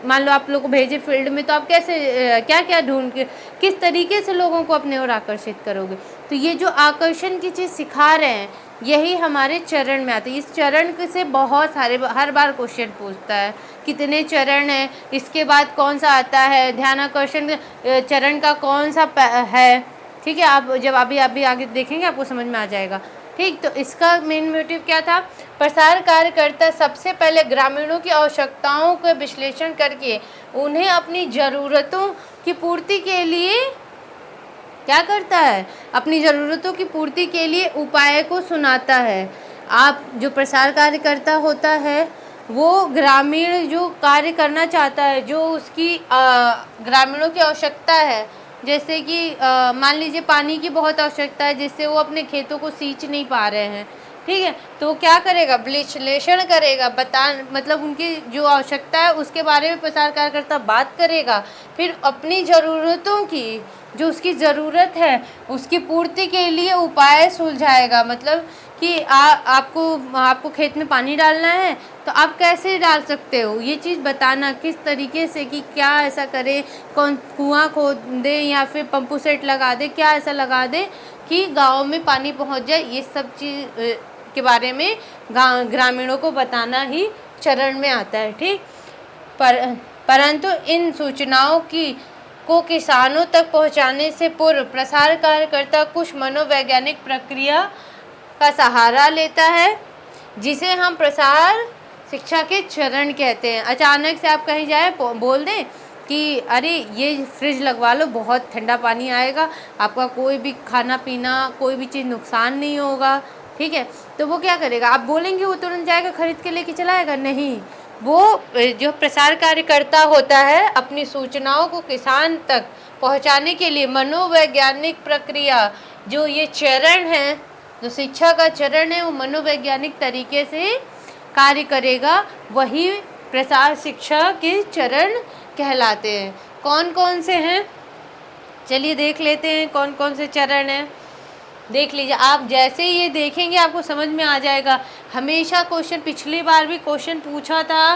मान लो आप लोग को भेजे फील्ड में, तो आप कैसे क्या क्या ढूंढ के किस तरीके से लोगों को अपने ओर आकर्षित करोगे। तो ये जो आकर्षण की चीज़ सिखा रहे हैं, यही हमारे चरण में आते हैं। इस चरण से बहुत सारे हर बार क्वेश्चन पूछता है, कितने चरण हैं, इसके बाद कौन सा आता है, ध्यानाकर्षण चरण का कौन सा है। ठीक है, आप जब अभी आगे देखेंगे आपको समझ में आ जाएगा। ठीक, तो इसका मेन मोटिव क्या था? प्रसार कार्यकर्ता सबसे पहले ग्रामीणों की आवश्यकताओं का विश्लेषण करके उन्हें अपनी ज़रूरतों की पूर्ति के लिए क्या करता है? अपनी ज़रूरतों की पूर्ति के लिए उपाय को सुनाता है। आप जो प्रसार कार्यकर्ता होता है वो ग्रामीण जो कार्य करना चाहता है, जो उसकी ग्रामीणों की आवश्यकता है, जैसे कि मान लीजिए पानी की बहुत आवश्यकता है, जिससे वो अपने खेतों को सींच नहीं पा रहे हैं। ठीक है, तो वो क्या करेगा? विश्लेषण करेगा, मतलब उनकी जो आवश्यकता है उसके बारे में प्रसार कार्यकर्ता बात करेगा, फिर अपनी ज़रूरतों की, जो उसकी ज़रूरत है उसकी पूर्ति के लिए उपाय सुलझाएगा। मतलब कि आपको खेत में पानी डालना है, तो आप कैसे डाल सकते हो, ये चीज़ बताना, किस तरीके से, कि क्या ऐसा करे, कौन कुआं खोद दे या फिर पंपू सेट लगा दे, क्या ऐसा लगा दे कि गांव में पानी पहुंच जाए। ये सब चीज़ के बारे में ग्रामीणों को बताना ही चरण में आता है। ठीक, परंतु इन सूचनाओं को किसानों तक पहुंचाने से पूर्व प्रसार कार्यकर्ता कुछ मनोवैज्ञानिक प्रक्रिया का सहारा लेता है, जिसे हम प्रसार शिक्षा के चरण कहते हैं। अचानक से आप कहीं जाए बोल दें कि अरे ये फ्रिज लगवा लो, बहुत ठंडा पानी आएगा, आपका कोई भी खाना पीना, कोई भी चीज़ नुकसान नहीं होगा। ठीक है, तो वो क्या करेगा? आप बोलेंगे वो तुरंत जाएगा खरीद के लेके चला आएगा? नहीं, वो जो प्रसार कार्यकर्ता होता है अपनी सूचनाओं को किसान तक पहुंचाने के लिए मनोवैज्ञानिक प्रक्रिया, जो ये चरण है, जो शिक्षा का चरण है, वो मनोवैज्ञानिक तरीके से कार्य करेगा। वही प्रसार शिक्षा के चरण कहलाते हैं। कौन कौन से हैं? चलिए देख लेते हैं कौन कौन से चरण हैं। देख लीजिए, आप जैसे ही ये देखेंगे आपको समझ में आ जाएगा। हमेशा क्वेश्चन, पिछली बार भी क्वेश्चन पूछा था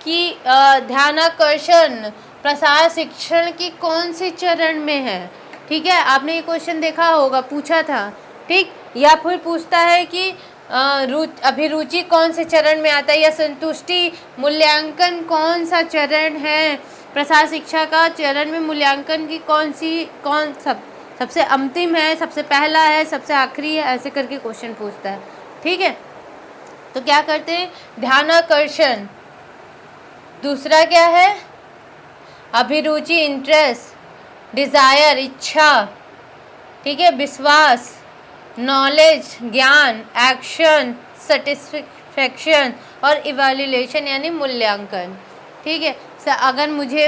कि ध्यानाकर्षण प्रसार शिक्षण की कौन से चरण में है। ठीक है, आपने ये क्वेश्चन देखा होगा, पूछा था। ठीक, या फिर पूछता है कि अभिरुचि कौन से चरण में आता है, या संतुष्टि मूल्यांकन कौन सा चरण है। प्रसार शिक्षा का चरण में मूल्यांकन की कौन सबसे अंतिम है, सबसे पहला है, सबसे आखिरी है, ऐसे करके क्वेश्चन पूछता है। ठीक है, तो क्या करते हैं? ध्यानाकर्षण। दूसरा क्या है? अभिरुचि, इंटरेस्ट, डिज़ायर, इच्छा। ठीक है, विश्वास, नॉलेज, ज्ञान, एक्शन, सेटिस्फेक्शन, और इवैल्यूएशन यानी मूल्यांकन। ठीक है, अगर मुझे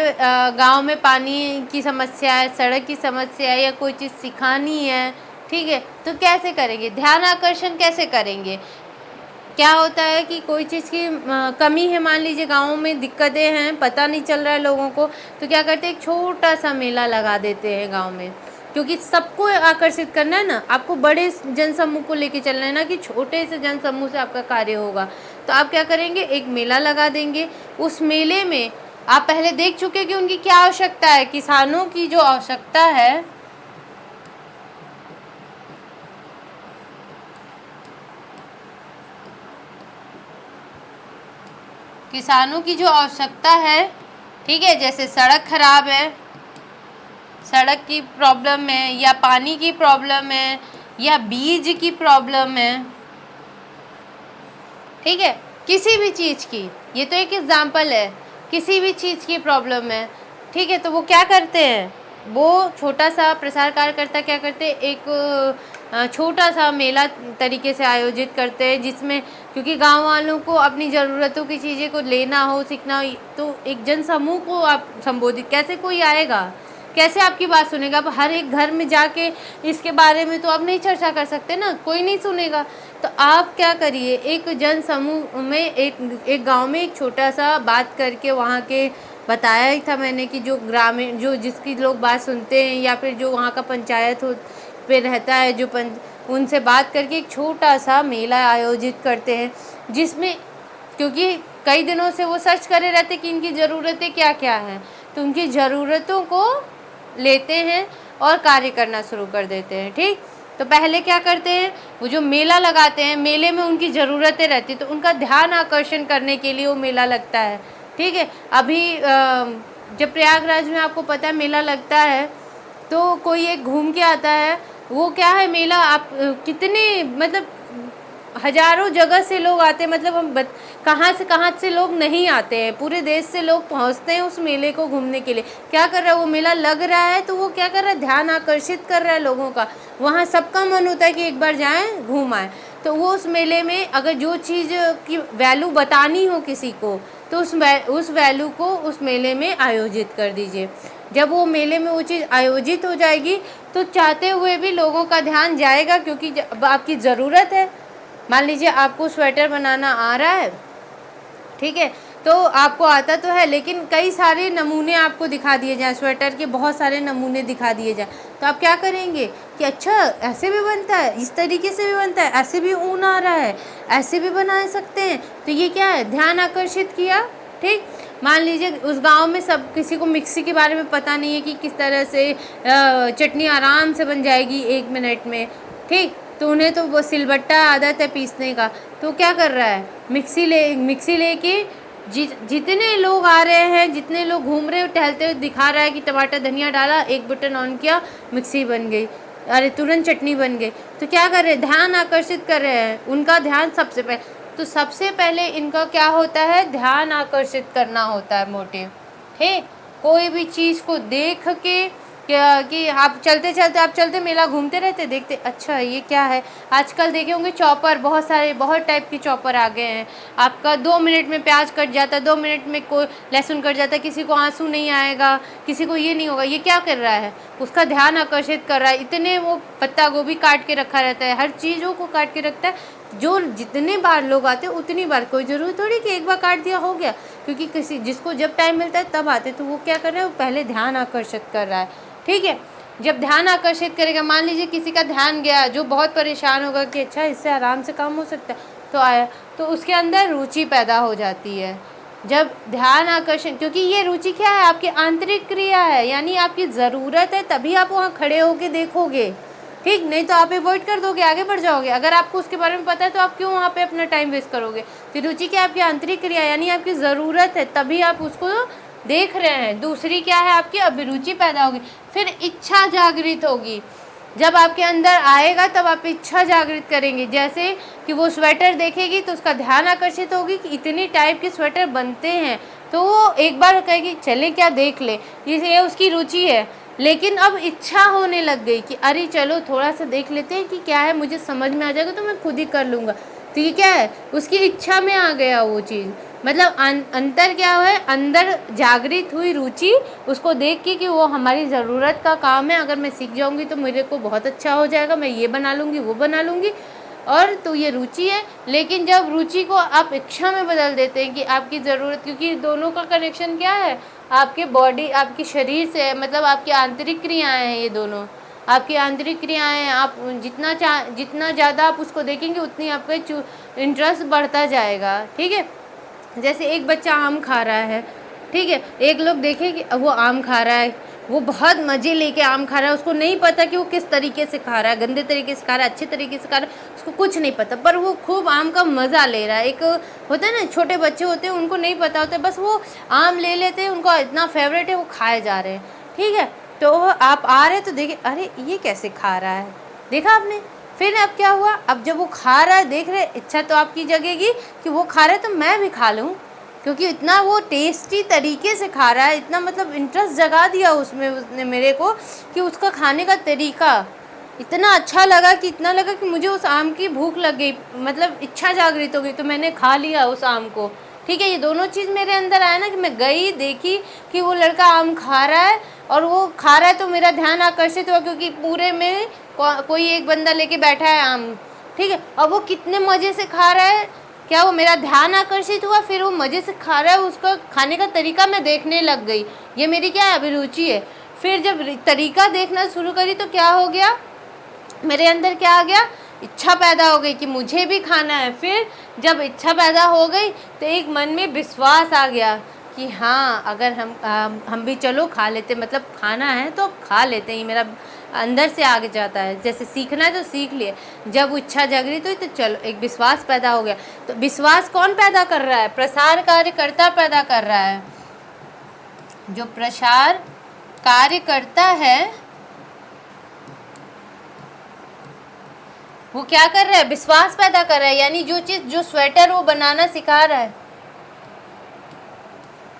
गांव में पानी की समस्या है, सड़क की समस्या है, या कोई चीज़ सिखानी है, ठीक है, तो कैसे करेंगे? ध्यान आकर्षण कैसे करेंगे? क्या होता है कि कोई चीज़ की कमी है, मान लीजिए गाँव में दिक्कतें हैं, पता नहीं चल रहा है लोगों को, तो क्या करते हैं? एक छोटा सा मेला लगा देते हैं गाँव में, क्योंकि सबको आकर्षित करना है ना, आपको बड़े जनसमूह को लेके चलना है ना, कि छोटे से जनसमूह से आपका कार्य होगा। तो आप क्या करेंगे? एक मेला लगा देंगे। उस मेले में आप पहले देख चुके कि उनकी क्या आवश्यकता है। किसानों की जो आवश्यकता है, किसानों की जो आवश्यकता है, ठीक है, जैसे सड़क खराब है, सड़क की प्रॉब्लम है, या पानी की प्रॉब्लम है, या बीज की प्रॉब्लम है। ठीक है, किसी भी चीज़ की, ये तो एक एग्जाम्पल है। किसी भी चीज़ की प्रॉब्लम है, ठीक है, तो वो क्या करते हैं, वो छोटा सा प्रसार कार्यकर्ता क्या करते हैं, एक छोटा सा मेला तरीके से आयोजित करते हैं, जिसमें क्योंकि गांव वालों को अपनी ज़रूरतों की चीज़ें को लेना हो, सीखना हो, तो एक जन समूह को आप संबोधित, कैसे कोई आएगा, कैसे आपकी बात सुनेगा। आप हर एक घर में जाके इसके बारे में तो आप नहीं चर्चा कर सकते ना, कोई नहीं सुनेगा। तो आप क्या करिए, एक जन समूह में एक गांव में एक छोटा सा बात करके, वहाँ के बताया ही था मैंने कि जो ग्रामीण, जो जिसकी लोग बात सुनते हैं, या फिर जो वहाँ का पंचायत हो पे रहता है, जो उनसे बात करके एक छोटा सा मेला आयोजित करते हैं, जिसमें क्योंकि कई दिनों से वो सर्च करे रहते कि इनकी ज़रूरतें क्या क्या हैं, तो उनकी ज़रूरतों को लेते हैं और कार्य करना शुरू कर देते हैं। ठीक, तो पहले क्या करते हैं, वो जो मेला लगाते हैं, मेले में उनकी ज़रूरतें रहती, तो उनका ध्यान आकर्षण करने के लिए वो मेला लगता है। ठीक है, अभी जब प्रयागराज में आपको पता है मेला लगता है, तो कोई एक घूम के आता है, वो क्या है मेला, आप कितने मतलब हजारों जगह से लोग आते हैं, मतलब हम कहाँ से लोग नहीं आते हैं, पूरे देश से लोग पहुंचते हैं उस मेले को घूमने के लिए। क्या कर रहा है, वो मेला लग रहा है तो वो क्या कर रहा है, ध्यान आकर्षित कर रहा है लोगों का। वहाँ सबका मन होता है कि एक बार जाएं, घूम आए। तो वो उस मेले में अगर जो चीज़ की वैल्यू बतानी हो किसी को, तो उस वैल्यू को उस मेले में आयोजित कर दीजिए। जब वो मेले में वो चीज़ आयोजित हो जाएगी, तो चाहते हुए भी लोगों का ध्यान जाएगा, क्योंकि अब आपकी ज़रूरत है। मान लीजिए आपको स्वेटर बनाना आ रहा है, ठीक है, तो आपको आता तो है, लेकिन कई सारे नमूने आपको दिखा दिए जाएँ, स्वेटर के बहुत सारे नमूने दिखा दिए जाएँ, तो आप क्या करेंगे कि अच्छा ऐसे भी बनता है, इस तरीके से भी बनता है, ऐसे भी ऊन आ रहा है, ऐसे भी बना सकते हैं। तो ये क्या है, ध्यान आकर्षित किया। ठीक, मान लीजिए उस गांव में सब किसी को मिक्सी के बारे में पता नहीं है कि किस तरह से चटनी आराम से बन जाएगी 1 मिनट में। ठीक, तो उन्हें तो वो सिलबट्टा आदत है पीसने का, तो क्या कर रहा है, मिक्सी लेके जितने लोग आ रहे हैं, जितने लोग घूम रहे टहलते हुए दिखा रहा है कि टमाटर धनिया डाला, एक बटन ऑन किया, मिक्सी बन गई, अरे तुरंत चटनी बन गई। तो क्या कर रहे हैं, ध्यान आकर्षित कर रहे हैं, उनका ध्यान सबसे पहले। तो सबसे पहले इनका क्या होता है, ध्यान आकर्षित करना होता है मोटिव। है, कोई भी चीज़ को देख के क्या कि आप चलते मेला घूमते रहते, देखते अच्छा ये क्या है। आजकल देखे होंगे चॉपर, बहुत टाइप के चॉपर आ गए हैं। आपका 2 मिनट में प्याज कट जाता है, 2 मिनट में कोई लहसुन कट जाता है, किसी को आंसू नहीं आएगा, किसी को ये नहीं होगा। ये क्या कर रहा है, उसका ध्यान आकर्षित कर रहा है। इतने वो पत्ता गोभी काट के रखा रहता है, हर चीज़ों को काट के रखता है। जो जितने बार लोग आते हैं उतनी बार, कोई ज़रूरी थोड़ी कि एक बार काट दिया हो गया, क्योंकि किसी जिसको जब टाइम मिलता है तब आते, तो वो क्या कर रहा है, वो पहले ध्यान आकर्षित कर रहा है। ठीक है, जब ध्यान आकर्षित करेगा, मान लीजिए किसी का ध्यान गया, जो बहुत परेशान होगा कि अच्छा इससे आराम से काम हो सकता है, तो आया, तो उसके अंदर रुचि पैदा हो जाती है। जब ध्यान आकर्षण, क्योंकि ये रुचि क्या है, आपकी आंतरिक क्रिया है, यानी आपकी ज़रूरत है, तभी आप वहाँ खड़े होके देखोगे। ठीक, नहीं तो आप अवॉइड कर दोगे, आगे बढ़ जाओगे। अगर आपको उसके बारे में पता है तो आप क्यों वहाँ पे अपना टाइम वेस्ट करोगे। तो रुचि क्या, आपकी आंतरिक क्रिया, यानी आपकी ज़रूरत है, तभी आप उसको देख रहे हैं। दूसरी क्या है, आपकी अभिरुचि पैदा होगी, फिर इच्छा जागृत होगी। जब आपके अंदर आएगा तब आप इच्छा जागृत करेंगे। जैसे कि वो स्वेटर देखेगी तो उसका ध्यान आकर्षित होगी कि इतनी टाइप के स्वेटर बनते हैं, तो वो एक बार कहेगी चले क्या देख ले, ये उसकी रुचि है। लेकिन अब इच्छा होने लग गई कि अरे चलो थोड़ा सा देख लेते हैं कि क्या है, मुझे समझ में आ जाएगा तो मैं खुद ही कर लूँगा। तो ये क्या है, उसकी इच्छा में आ गया वो चीज़। मतलब अंतर क्या है, अंदर जागृत हुई रुचि, उसको देख के कि वो हमारी ज़रूरत का काम है, अगर मैं सीख जाऊंगी तो मेरे को बहुत अच्छा हो जाएगा, मैं ये बना लूँगी वो बना लूँगी, और तो ये रुचि है। लेकिन जब रुचि को आप इच्छा में बदल देते हैं कि आपकी ज़रूरत, क्योंकि दोनों का कनेक्शन क्या है, आपके बॉडी, आपके शरीर से है, मतलब आपकी आंतरिक क्रियाएँ हैं, ये दोनों आपकी आंतरिक क्रियाएँ। आप जितना ज़्यादा आप उसको देखेंगे उतनी आपका इंटरेस्ट बढ़ता जाएगा। ठीक है, जैसे एक बच्चा आम खा रहा है, ठीक है, एक लोग देखें कि वो आम खा रहा है, वो बहुत मज़े लेके आम खा रहा है, उसको नहीं पता कि वो किस तरीके से खा रहा है, गंदे तरीके से खा रहा है, अच्छे तरीके से खा रहा है, उसको कुछ नहीं पता, पर वो खूब आम का मज़ा ले रहा है। एक होता है ना, छोटे बच्चे होते हैं, उनको नहीं पता होता, बस वो आम ले लेते हैं, उनको इतना फेवरेट है, वो खाए जा रहे हैं। ठीक है, तो आप आ रहे तो देखिए, अरे ये कैसे खा रहा है, देखा आपने। फिर अब क्या हुआ, अब जब वो खा रहा है, देख रहे, इच्छा तो आपकी जगेगी कि वो खा रहा है तो मैं भी खा लूँ। क्योंकि इतना वो टेस्टी तरीके से खा रहा है, इतना मतलब इंटरेस्ट जगा दिया उसमें उसने मेरे को कि उसका खाने का तरीका इतना अच्छा लगा कि इतना लगा कि मुझे उस आम की भूख लग गई, मतलब इच्छा जागृत हो गई, तो मैंने खा लिया उस आम को। ठीक है, ये दोनों चीज़ मेरे अंदर आया ना कि मैं गई देखी कि वो लड़का आम खा रहा है और वो खा रहा है तो मेरा ध्यान आकर्षित हुआ, क्योंकि पूरे में कोई एक बंदा लेके बैठा है आम। ठीक है, और वो कितने मज़े से खा रहा है, क्या वो मेरा ध्यान आकर्षित हुआ, फिर वो मज़े से खा रहा है, उसका खाने का तरीका मैं देखने लग गई। ये मेरी क्या अभिरुचि है। फिर जब तरीका देखना शुरू करी तो क्या हो गया, मेरे अंदर क्या आ गया, इच्छा पैदा हो गई कि मुझे भी खाना है। फिर जब इच्छा पैदा हो गई तो एक मन में विश्वास आ गया कि हाँ, अगर हम भी चलो खा लेते, मतलब खाना है तो खा लेते हैं। मेरा अंदर से आगे जाता है, जैसे सीखना है तो सीख लिए। जब इच्छा जागृत हुई तो चलो, एक विश्वास पैदा हो गया। तो विश्वास कौन पैदा कर रहा है, प्रसार कार्यकर्ता पैदा कर रहा है। जो प्रसार कार्यकर्ता है वो क्या कर रहा है, विश्वास पैदा कर रहा है। यानी जो चीज़, जो स्वेटर वो बनाना सिखा रहा है,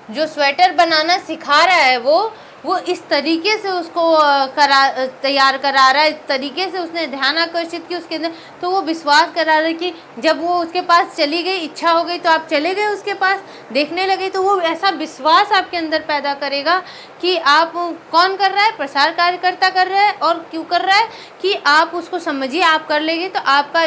जो स्वेटर बनाना सिखा रहा है वो इस तरीके से उसको तैयार करा रहा है, इस तरीके से उसने ध्यान आकर्षित की उसके अंदर, तो वो विश्वास करा रहा है कि जब वो उसके पास चली गई, इच्छा हो गई तो आप चले गए उसके पास, देखने लगे, तो वो ऐसा विश्वास आपके अंदर पैदा करेगा कि आप, कौन कर रहा है, प्रसार कार्यकर्ता कर रहा है। और क्यों कर रहा है कि आप उसको समझिए, आप कर लेंगे तो आपका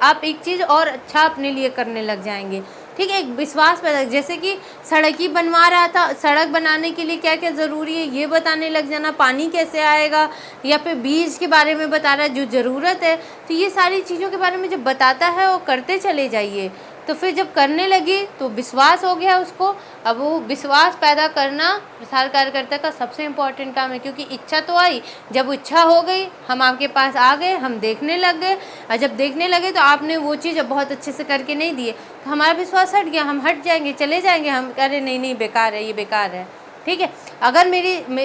आप एक चीज़ और अच्छा अपने लिए करने लग जाएंगे। ठीक है, एक विश्वास पैदा, जैसे कि सड़क ही बनवा रहा था, सड़क बनाने के लिए क्या क्या ज़रूरी है ये बताने लग जाना, पानी कैसे आएगा, या फिर बीज के बारे में बता रहा है जो ज़रूरत है। तो ये सारी चीज़ों के बारे में जब बताता है वो करते चले जाइए। तो फिर जब करने लगी तो विश्वास हो गया उसको। अब वो विश्वास पैदा करना प्रसार कार्यकर्ता का सबसे इम्पोर्टेंट काम है, क्योंकि इच्छा तो आई, जब इच्छा हो गई हम आपके पास आ गए, हम देखने लग गए, और जब देखने लगे तो आपने वो चीज़ बहुत अच्छे से करके नहीं दिए तो हमारा विश्वास हट गया, हम हट जाएंगे, चले जाएंगे, हम अरे नहीं नहीं बेकार है, ये बेकार है। ठीक है, अगर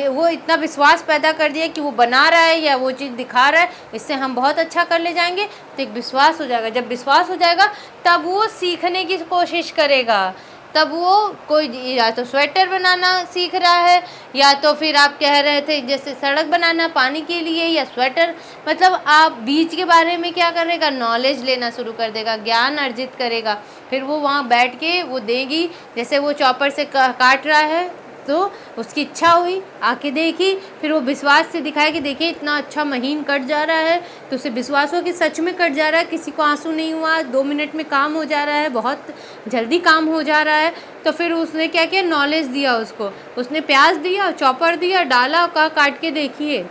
वो इतना विश्वास पैदा कर दिया कि वो बना रहा है या वो चीज़ दिखा रहा है, इससे हम बहुत अच्छा कर ले जाएंगे, तो एक विश्वास हो जाएगा। जब विश्वास हो जाएगा तब वो सीखने की कोशिश करेगा, तब वो कोई या तो स्वेटर बनाना सीख रहा है, या तो फिर आप कह रहे थे जैसे सड़क बनाना पानी के लिए, या स्वेटर, मतलब आप बीज के बारे में क्या करेगा, नॉलेज लेना शुरू कर देगा, ज्ञान अर्जित करेगा। फिर वो वहाँ बैठ के वो देगी, जैसे वो चॉपर से काट रहा है तो उसकी इच्छा हुई, आके देखी, फिर वो विश्वास से दिखाया कि देखिए इतना अच्छा महीन कट जा रहा है, तो उसे विश्वास हो कि सच में कट जा रहा है, किसी को आंसू नहीं हुआ, 2 मिनट में काम हो जा रहा है, बहुत जल्दी काम हो जा रहा है। तो फिर उसने क्या किया, नॉलेज दिया उसको, उसने प्याज दिया, चॉपर दिया, डाला, कहा काट के देखिए।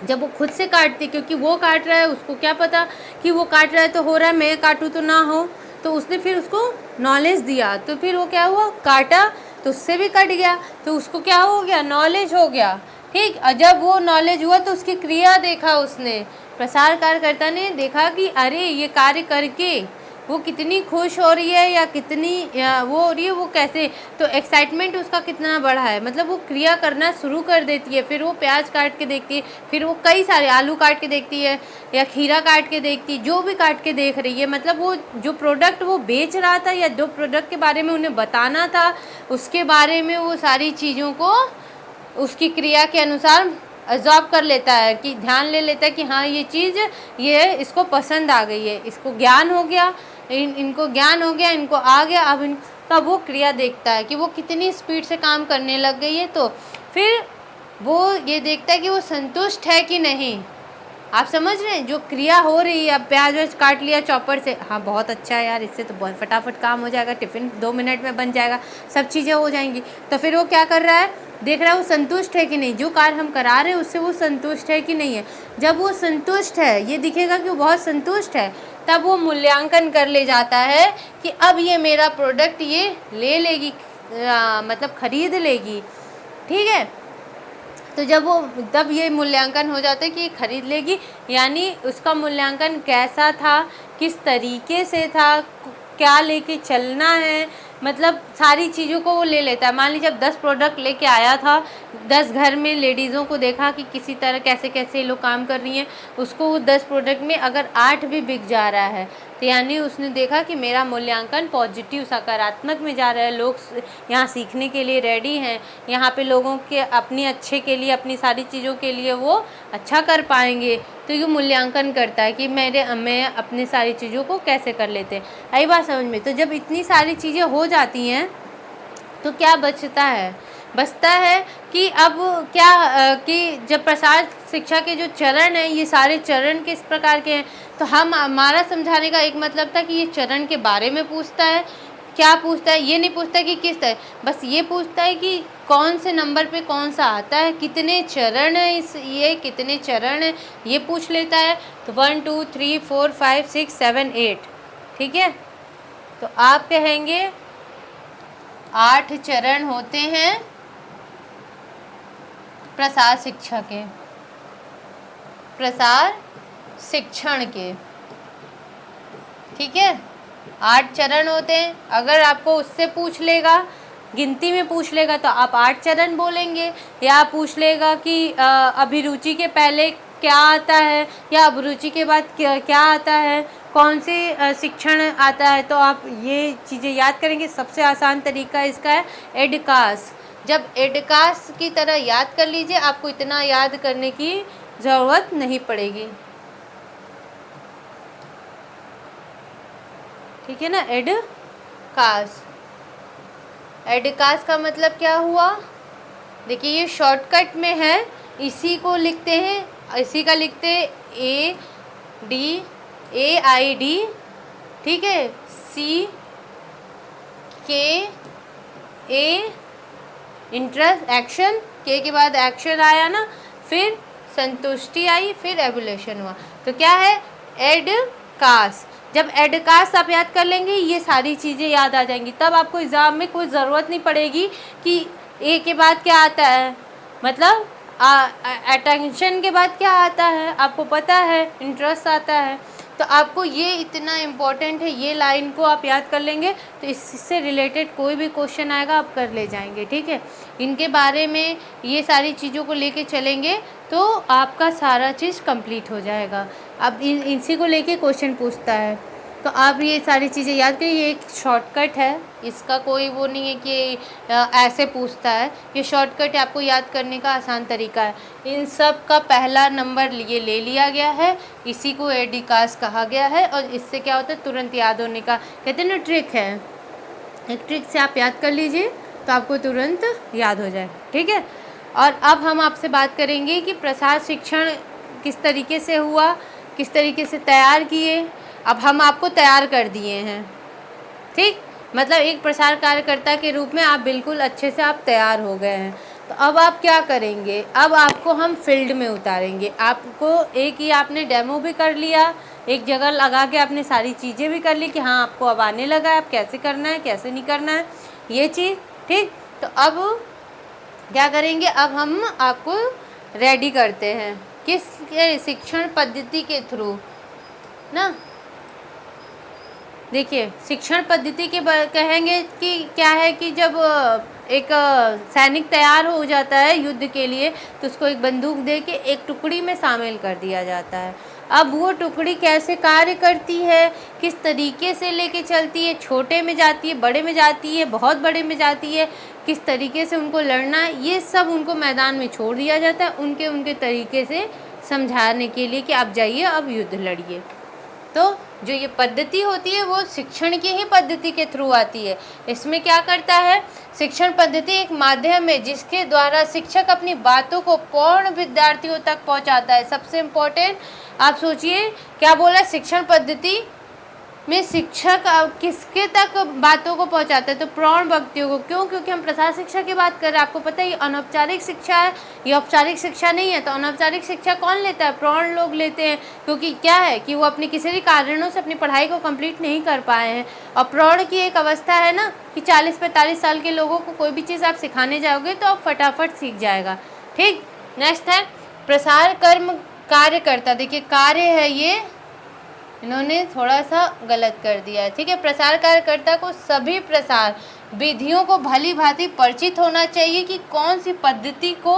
जब वो खुद से काटती, क्योंकि वो काट रहा है, उसको क्या पता कि वो काट रहा है तो हो रहा है, मैं काटूँ तो ना हो, तो उसने फिर उसको नॉलेज दिया, तो फिर वो क्या हुआ, काटा तो उससे भी कट गया, तो उसको क्या हो गया, नॉलेज हो गया। ठीक, और जब वो नॉलेज हुआ तो उसकी क्रिया देखा, उसने प्रसार कार्यकर्ता ने देखा कि अरे ये कार्य करके वो कितनी खुश हो रही है, या कितनी वो हो रही है, वो कैसे, तो एक्साइटमेंट उसका कितना बढ़ा है, मतलब वो क्रिया करना शुरू कर देती है। फिर वो प्याज काट के देखती है, फिर वो कई सारे आलू काट के देखती है, या खीरा काट के देखती है, जो भी काट के देख रही है, मतलब वो जो प्रोडक्ट वो बेच रहा था या जो प्रोडक्ट के बारे में उन्हें बताना था उसके बारे में वो सारी चीज़ों को उसकी क्रिया के अनुसार अब्जॉर्ब कर लेता है, कि ध्यान ले लेता है कि हाँ ये चीज़ ये इसको पसंद आ गई है, इसको ज्ञान हो गया, इनको ज्ञान हो गया, इनको आ गया। अब तब वो क्रिया देखता है कि वो कितनी स्पीड से काम करने लग गई है, तो फिर वो ये देखता है कि वो संतुष्ट है कि नहीं। आप समझ रहे हैं, जो क्रिया हो रही है, अब प्याज व्याज काट लिया चॉपर से, हाँ बहुत अच्छा है यार, इससे तो बहुत फटाफट काम हो जाएगा, टिफ़िन 2 मिनट में बन जाएगा, सब चीज़ें हो जाएंगी। तो फिर वो क्या कर रहा है, देख रहा है वो संतुष्ट है कि नहीं, जो कार्य हम करा रहे हैं उससे वो संतुष्ट है कि नहीं है। जब वो संतुष्ट है, ये दिखेगा कि वो बहुत संतुष्ट है, तब वो मूल्यांकन कर ले जाता है कि अब ये मेरा प्रोडक्ट ये ले लेगी, मतलब ख़रीद लेगी। ठीक है, तो जब वो तब ये मूल्यांकन हो जाता है कि खरीद लेगी, यानी उसका मूल्यांकन कैसा था, किस तरीके से था, क्या लेके चलना है, मतलब सारी चीज़ों को वो ले लेता है। मान लीजिए जब 10 प्रोडक्ट लेके आया था, 10 घर में लेडीज़ों को देखा कि किसी तरह कैसे कैसे ये लोग काम कर रही हैं, उसको वो 10 प्रोडक्ट में अगर 8 भी बिक जा रहा है तो यानी उसने देखा कि मेरा मूल्यांकन पॉजिटिव सकारात्मक में जा रहा है, लोग यहाँ सीखने के लिए रेडी हैं, यहाँ पे लोगों के अपने अच्छे के लिए, अपनी सारी चीज़ों के लिए वो अच्छा कर पाएंगे। तो ये मूल्यांकन करता है कि मैं अपनी सारी चीज़ों को कैसे कर लेते हैं। आई बात समझ में? तो जब इतनी सारी चीज़ें हो जाती हैं तो क्या बचता है कि अब क्या कि जब प्रसार शिक्षा के जो चरण हैं, ये सारे चरण किस प्रकार के हैं, तो हमारा समझाने का एक मतलब था कि ये चरण के बारे में पूछता है। क्या पूछता है? ये नहीं पूछता कि किस तरह, बस ये पूछता है कि कौन से नंबर पे कौन सा आता है, कितने चरण है, ये कितने चरण है, ये पूछ लेता है। तो 1 2 3 4 5 6 7 8, ठीक है। तो आप कहेंगे 8 चरण होते हैं प्रसार शिक्षण के, ठीक है। 8 चरण होते हैं। अगर आपको उससे पूछ लेगा, गिनती में पूछ लेगा, तो आप 8 चरण बोलेंगे। या पूछ लेगा कि अभिरुचि के पहले क्या आता है, या अभिरुचि के बाद क्या आता है, कौन से शिक्षण आता है, तो आप ये चीज़ें याद करेंगे। सबसे आसान तरीका इसका है एडकास। जब एडकास की तरह याद कर लीजिए, आपको इतना याद करने की ज़रूरत नहीं पड़ेगी, ठीक है ना। एडकास का मतलब क्या हुआ? देखिए ये शॉर्टकट में है, इसी को लिखते हैं, इसी का लिखते हैं AID, ठीक है। CKA इंटरेस्ट, एक्शन, के बाद एक्शन आया ना, फिर संतुष्टि आई, फिर एवोल्यूशन हुआ। तो क्या है? एडकास। जब एडकास आप याद कर लेंगे, ये सारी चीज़ें याद आ जाएंगी, तब आपको एग्ज़ाम में कोई ज़रूरत नहीं पड़ेगी कि ए के बाद क्या आता है, मतलब अटेंशन के बाद क्या आता है, आपको पता है, इंटरेस्ट आता है। तो आपको ये इतना इम्पोर्टेंट है, ये लाइन को आप याद कर लेंगे तो इससे रिलेटेड कोई भी क्वेश्चन आएगा आप कर ले जाएंगे, ठीक है। इनके बारे में ये सारी चीज़ों को लेके चलेंगे तो आपका सारा चीज़ कंप्लीट हो जाएगा। अब इसी को लेके क्वेश्चन पूछता है, तो आप ये सारी चीज़ें याद करिए। ये एक शॉर्टकट है, इसका कोई वो नहीं है कि ऐसे पूछता है, ये शॉर्टकट है, आपको याद करने का आसान तरीका है। इन सब का पहला नंबर ये ले लिया गया है, इसी को एडकास कहा गया है। और इससे क्या होता है? तुरंत याद होने का, कहते हैं ना, ट्रिक है। एक ट्रिक से आप याद कर लीजिए तो आपको तुरंत याद हो जाए, ठीक है। और अब हम आपसे बात करेंगे कि प्रसार शिक्षण किस तरीके से हुआ, किस तरीके से तैयार किए। अब हम आपको तैयार कर दिए हैं, ठीक, मतलब एक प्रसार कार्यकर्ता के रूप में आप बिल्कुल अच्छे से आप तैयार हो गए हैं। तो अब आप क्या करेंगे? अब आपको हम फील्ड में उतारेंगे। आपको एक ही आपने डेमो भी कर लिया, एक जगह लगा के आपने सारी चीज़ें भी कर ली कि हाँ आपको अब आने लगा है, अब कैसे करना है, कैसे नहीं करना है, ये चीज़, ठीक। तो अब क्या करेंगे? अब हम आपको रेडी करते हैं किस शिक्षण पद्धति के थ्रू ना। देखिए शिक्षण पद्धति के कहेंगे कि क्या है कि जब एक सैनिक तैयार हो जाता है युद्ध के लिए तो उसको एक बंदूक दे के एक टुकड़ी में शामिल कर दिया जाता है। अब वो टुकड़ी कैसे कार्य करती है, किस तरीके से लेके चलती है, छोटे में जाती है, बड़े में जाती है, बहुत बड़े में जाती है, किस तरीके से उनको लड़ना है, ये सब उनको मैदान में छोड़ दिया जाता है उनके तरीके से समझाने के लिए कि आप जाइए अब युद्ध लड़िए। तो जो ये पद्धति होती है वो शिक्षण की ही पद्धति के थ्रू आती है। इसमें क्या करता है? शिक्षण पद्धति एक माध्यम है जिसके द्वारा शिक्षक अपनी बातों को पूर्ण विद्यार्थियों तक पहुंचाता है। सबसे इम्पोर्टेंट आप सोचिए क्या बोला, शिक्षण पद्धति में शिक्षक किसके तक बातों को पहुंचाता है? तो प्रौढ़ व्यक्तियों को। क्यों? क्योंकि हम प्रसार शिक्षा की बात कर रहे हैं। आपको पता है ये अनौपचारिक शिक्षा है, ये औपचारिक शिक्षा नहीं है। तो अनौपचारिक शिक्षा कौन लेता है? प्रौढ़ लोग लेते हैं, क्योंकि क्या है कि वो अपने किसी भी कारणों से अपनी पढ़ाई को कंप्लीट नहीं कर पाए हैं। और प्रौढ़ की एक अवस्था है ना कि 40-45 साल के लोगों को कोई भी चीज़ आप सिखाने जाओगे तो आप फटाफट सीख जाएगा, ठीक। नेक्स्ट है प्रसार कर्म कार्यकर्ता। देखिए कार्य है ये इन्होंने थोड़ा सा गलत कर दिया है, ठीक है। प्रसार कार्यकर्ता को सभी प्रसार विधियों को भली भांति परिचित होना चाहिए कि कौन सी पद्धति को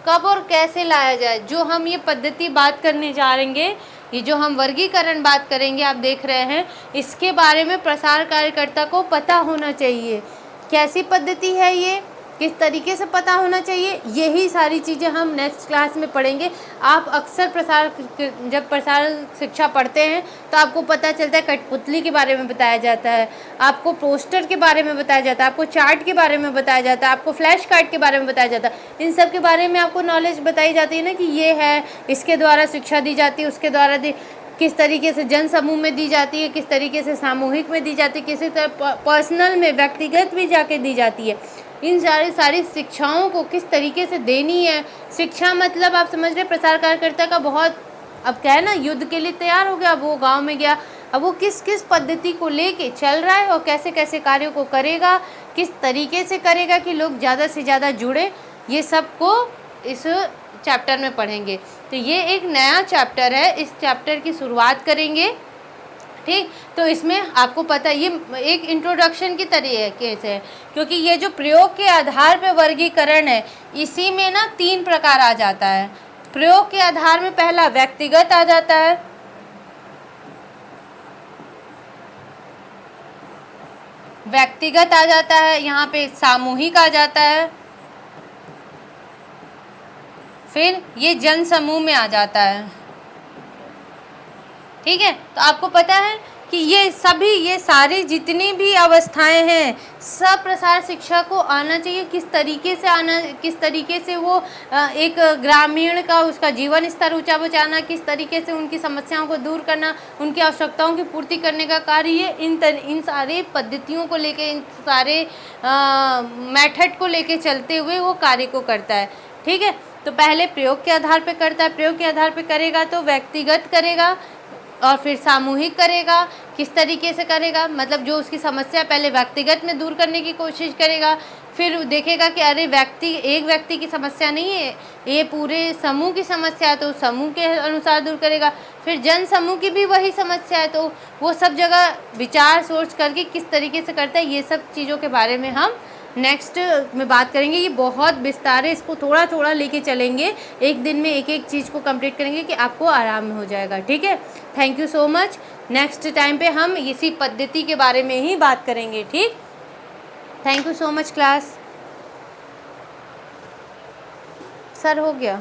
कब और कैसे लाया जाए। जो हम ये पद्धति बात करने जा रहेंगे, ये जो हम वर्गीकरण बात करेंगे, आप देख रहे हैं, इसके बारे में प्रसार कार्यकर्ता को पता होना चाहिए। कैसी पद्धति है ये, किस तरीके से पता होना चाहिए, यही सारी चीज़ें हम नेक्स्ट क्लास में पढ़ेंगे। आप अक्सर जब प्रसार शिक्षा पढ़ते हैं तो आपको पता चलता है कठपुतली के बारे में बताया जाता है, आपको पोस्टर के बारे में बताया जाता है, आपको चार्ट के बारे में बताया जाता है, आपको फ्लैश कार्ड के बारे में बताया जाता है। इन सब के बारे में आपको नॉलेज बताई जाती है ना, कि ये है, इसके द्वारा शिक्षा दी जाती है, उसके द्वारा किस तरीके से जन समूह में दी जाती है, किस तरीके से सामूहिक में दी जाती है, किसी तरह पर्सनल में, व्यक्तिगत भी जाके दी जाती है। इन सारी शिक्षाओं को किस तरीके से देनी है। शिक्षा मतलब आप समझ रहे, प्रसार कार्यकर्ता का बहुत, अब क्या है ना, युद्ध के लिए तैयार हो गया, अब वो गांव में गया, अब वो किस किस पद्धति को लेके चल रहा है और कैसे कैसे कार्यों को करेगा, किस तरीके से करेगा कि लोग ज़्यादा से ज़्यादा जुड़े, ये सब को इस चैप्टर में पढ़ेंगे। तो ये एक नया चैप्टर है, इस चैप्टर की शुरुआत करेंगे, ठीक। तो इसमें आपको पता है, ये एक इंट्रोडक्शन की तरीके से है, क्योंकि ये जो प्रयोग के आधार पर वर्गीकरण है, इसी में ना 3 प्रकार आ जाता है। प्रयोग के आधार में पहला व्यक्तिगत आ जाता है, व्यक्तिगत आ जाता है, यहाँ पे सामूहिक आ जाता है, फिर ये जन समूह में आ जाता है, ठीक है। तो आपको पता है कि ये सारी जितनी भी अवस्थाएं हैं, सब प्रसार शिक्षा को आना चाहिए। किस तरीके से आना, किस तरीके से वो एक ग्रामीण का उसका जीवन स्तर ऊंचा पहुंचाना, किस तरीके से उनकी समस्याओं को दूर करना, उनकी आवश्यकताओं की पूर्ति करने का कार्य ये इन सारे पद्धतियों को लेके, इन सारे मेथड को लेके चलते हुए वो कार्य को करता है, ठीक है। तो पहले प्रयोग के आधार पर करता है, प्रयोग के आधार पर करेगा तो व्यक्तिगत करेगा और फिर सामूहिक करेगा। किस तरीके से करेगा, मतलब जो उसकी समस्या पहले व्यक्तिगत में दूर करने की कोशिश करेगा, फिर देखेगा कि अरे एक व्यक्ति की समस्या नहीं है, ये पूरे समूह की समस्या है, तो समूह के अनुसार दूर करेगा। फिर जन समूह की भी वही समस्या है, तो वो सब जगह विचार सोच करके किस तरीके से करता है, ये सब चीज़ों के बारे में हम नेक्स्ट में बात करेंगे। ये बहुत विस्तार है, इसको थोड़ा थोड़ा लेके चलेंगे, एक दिन में एक एक चीज़ को कंप्लीट करेंगे कि आपको आराम हो जाएगा, ठीक है। Thank you so much. Next time पे हम इसी पद्धति के बारे में ही बात करेंगे, ठीक। Thank you so much class. Sir हो गया।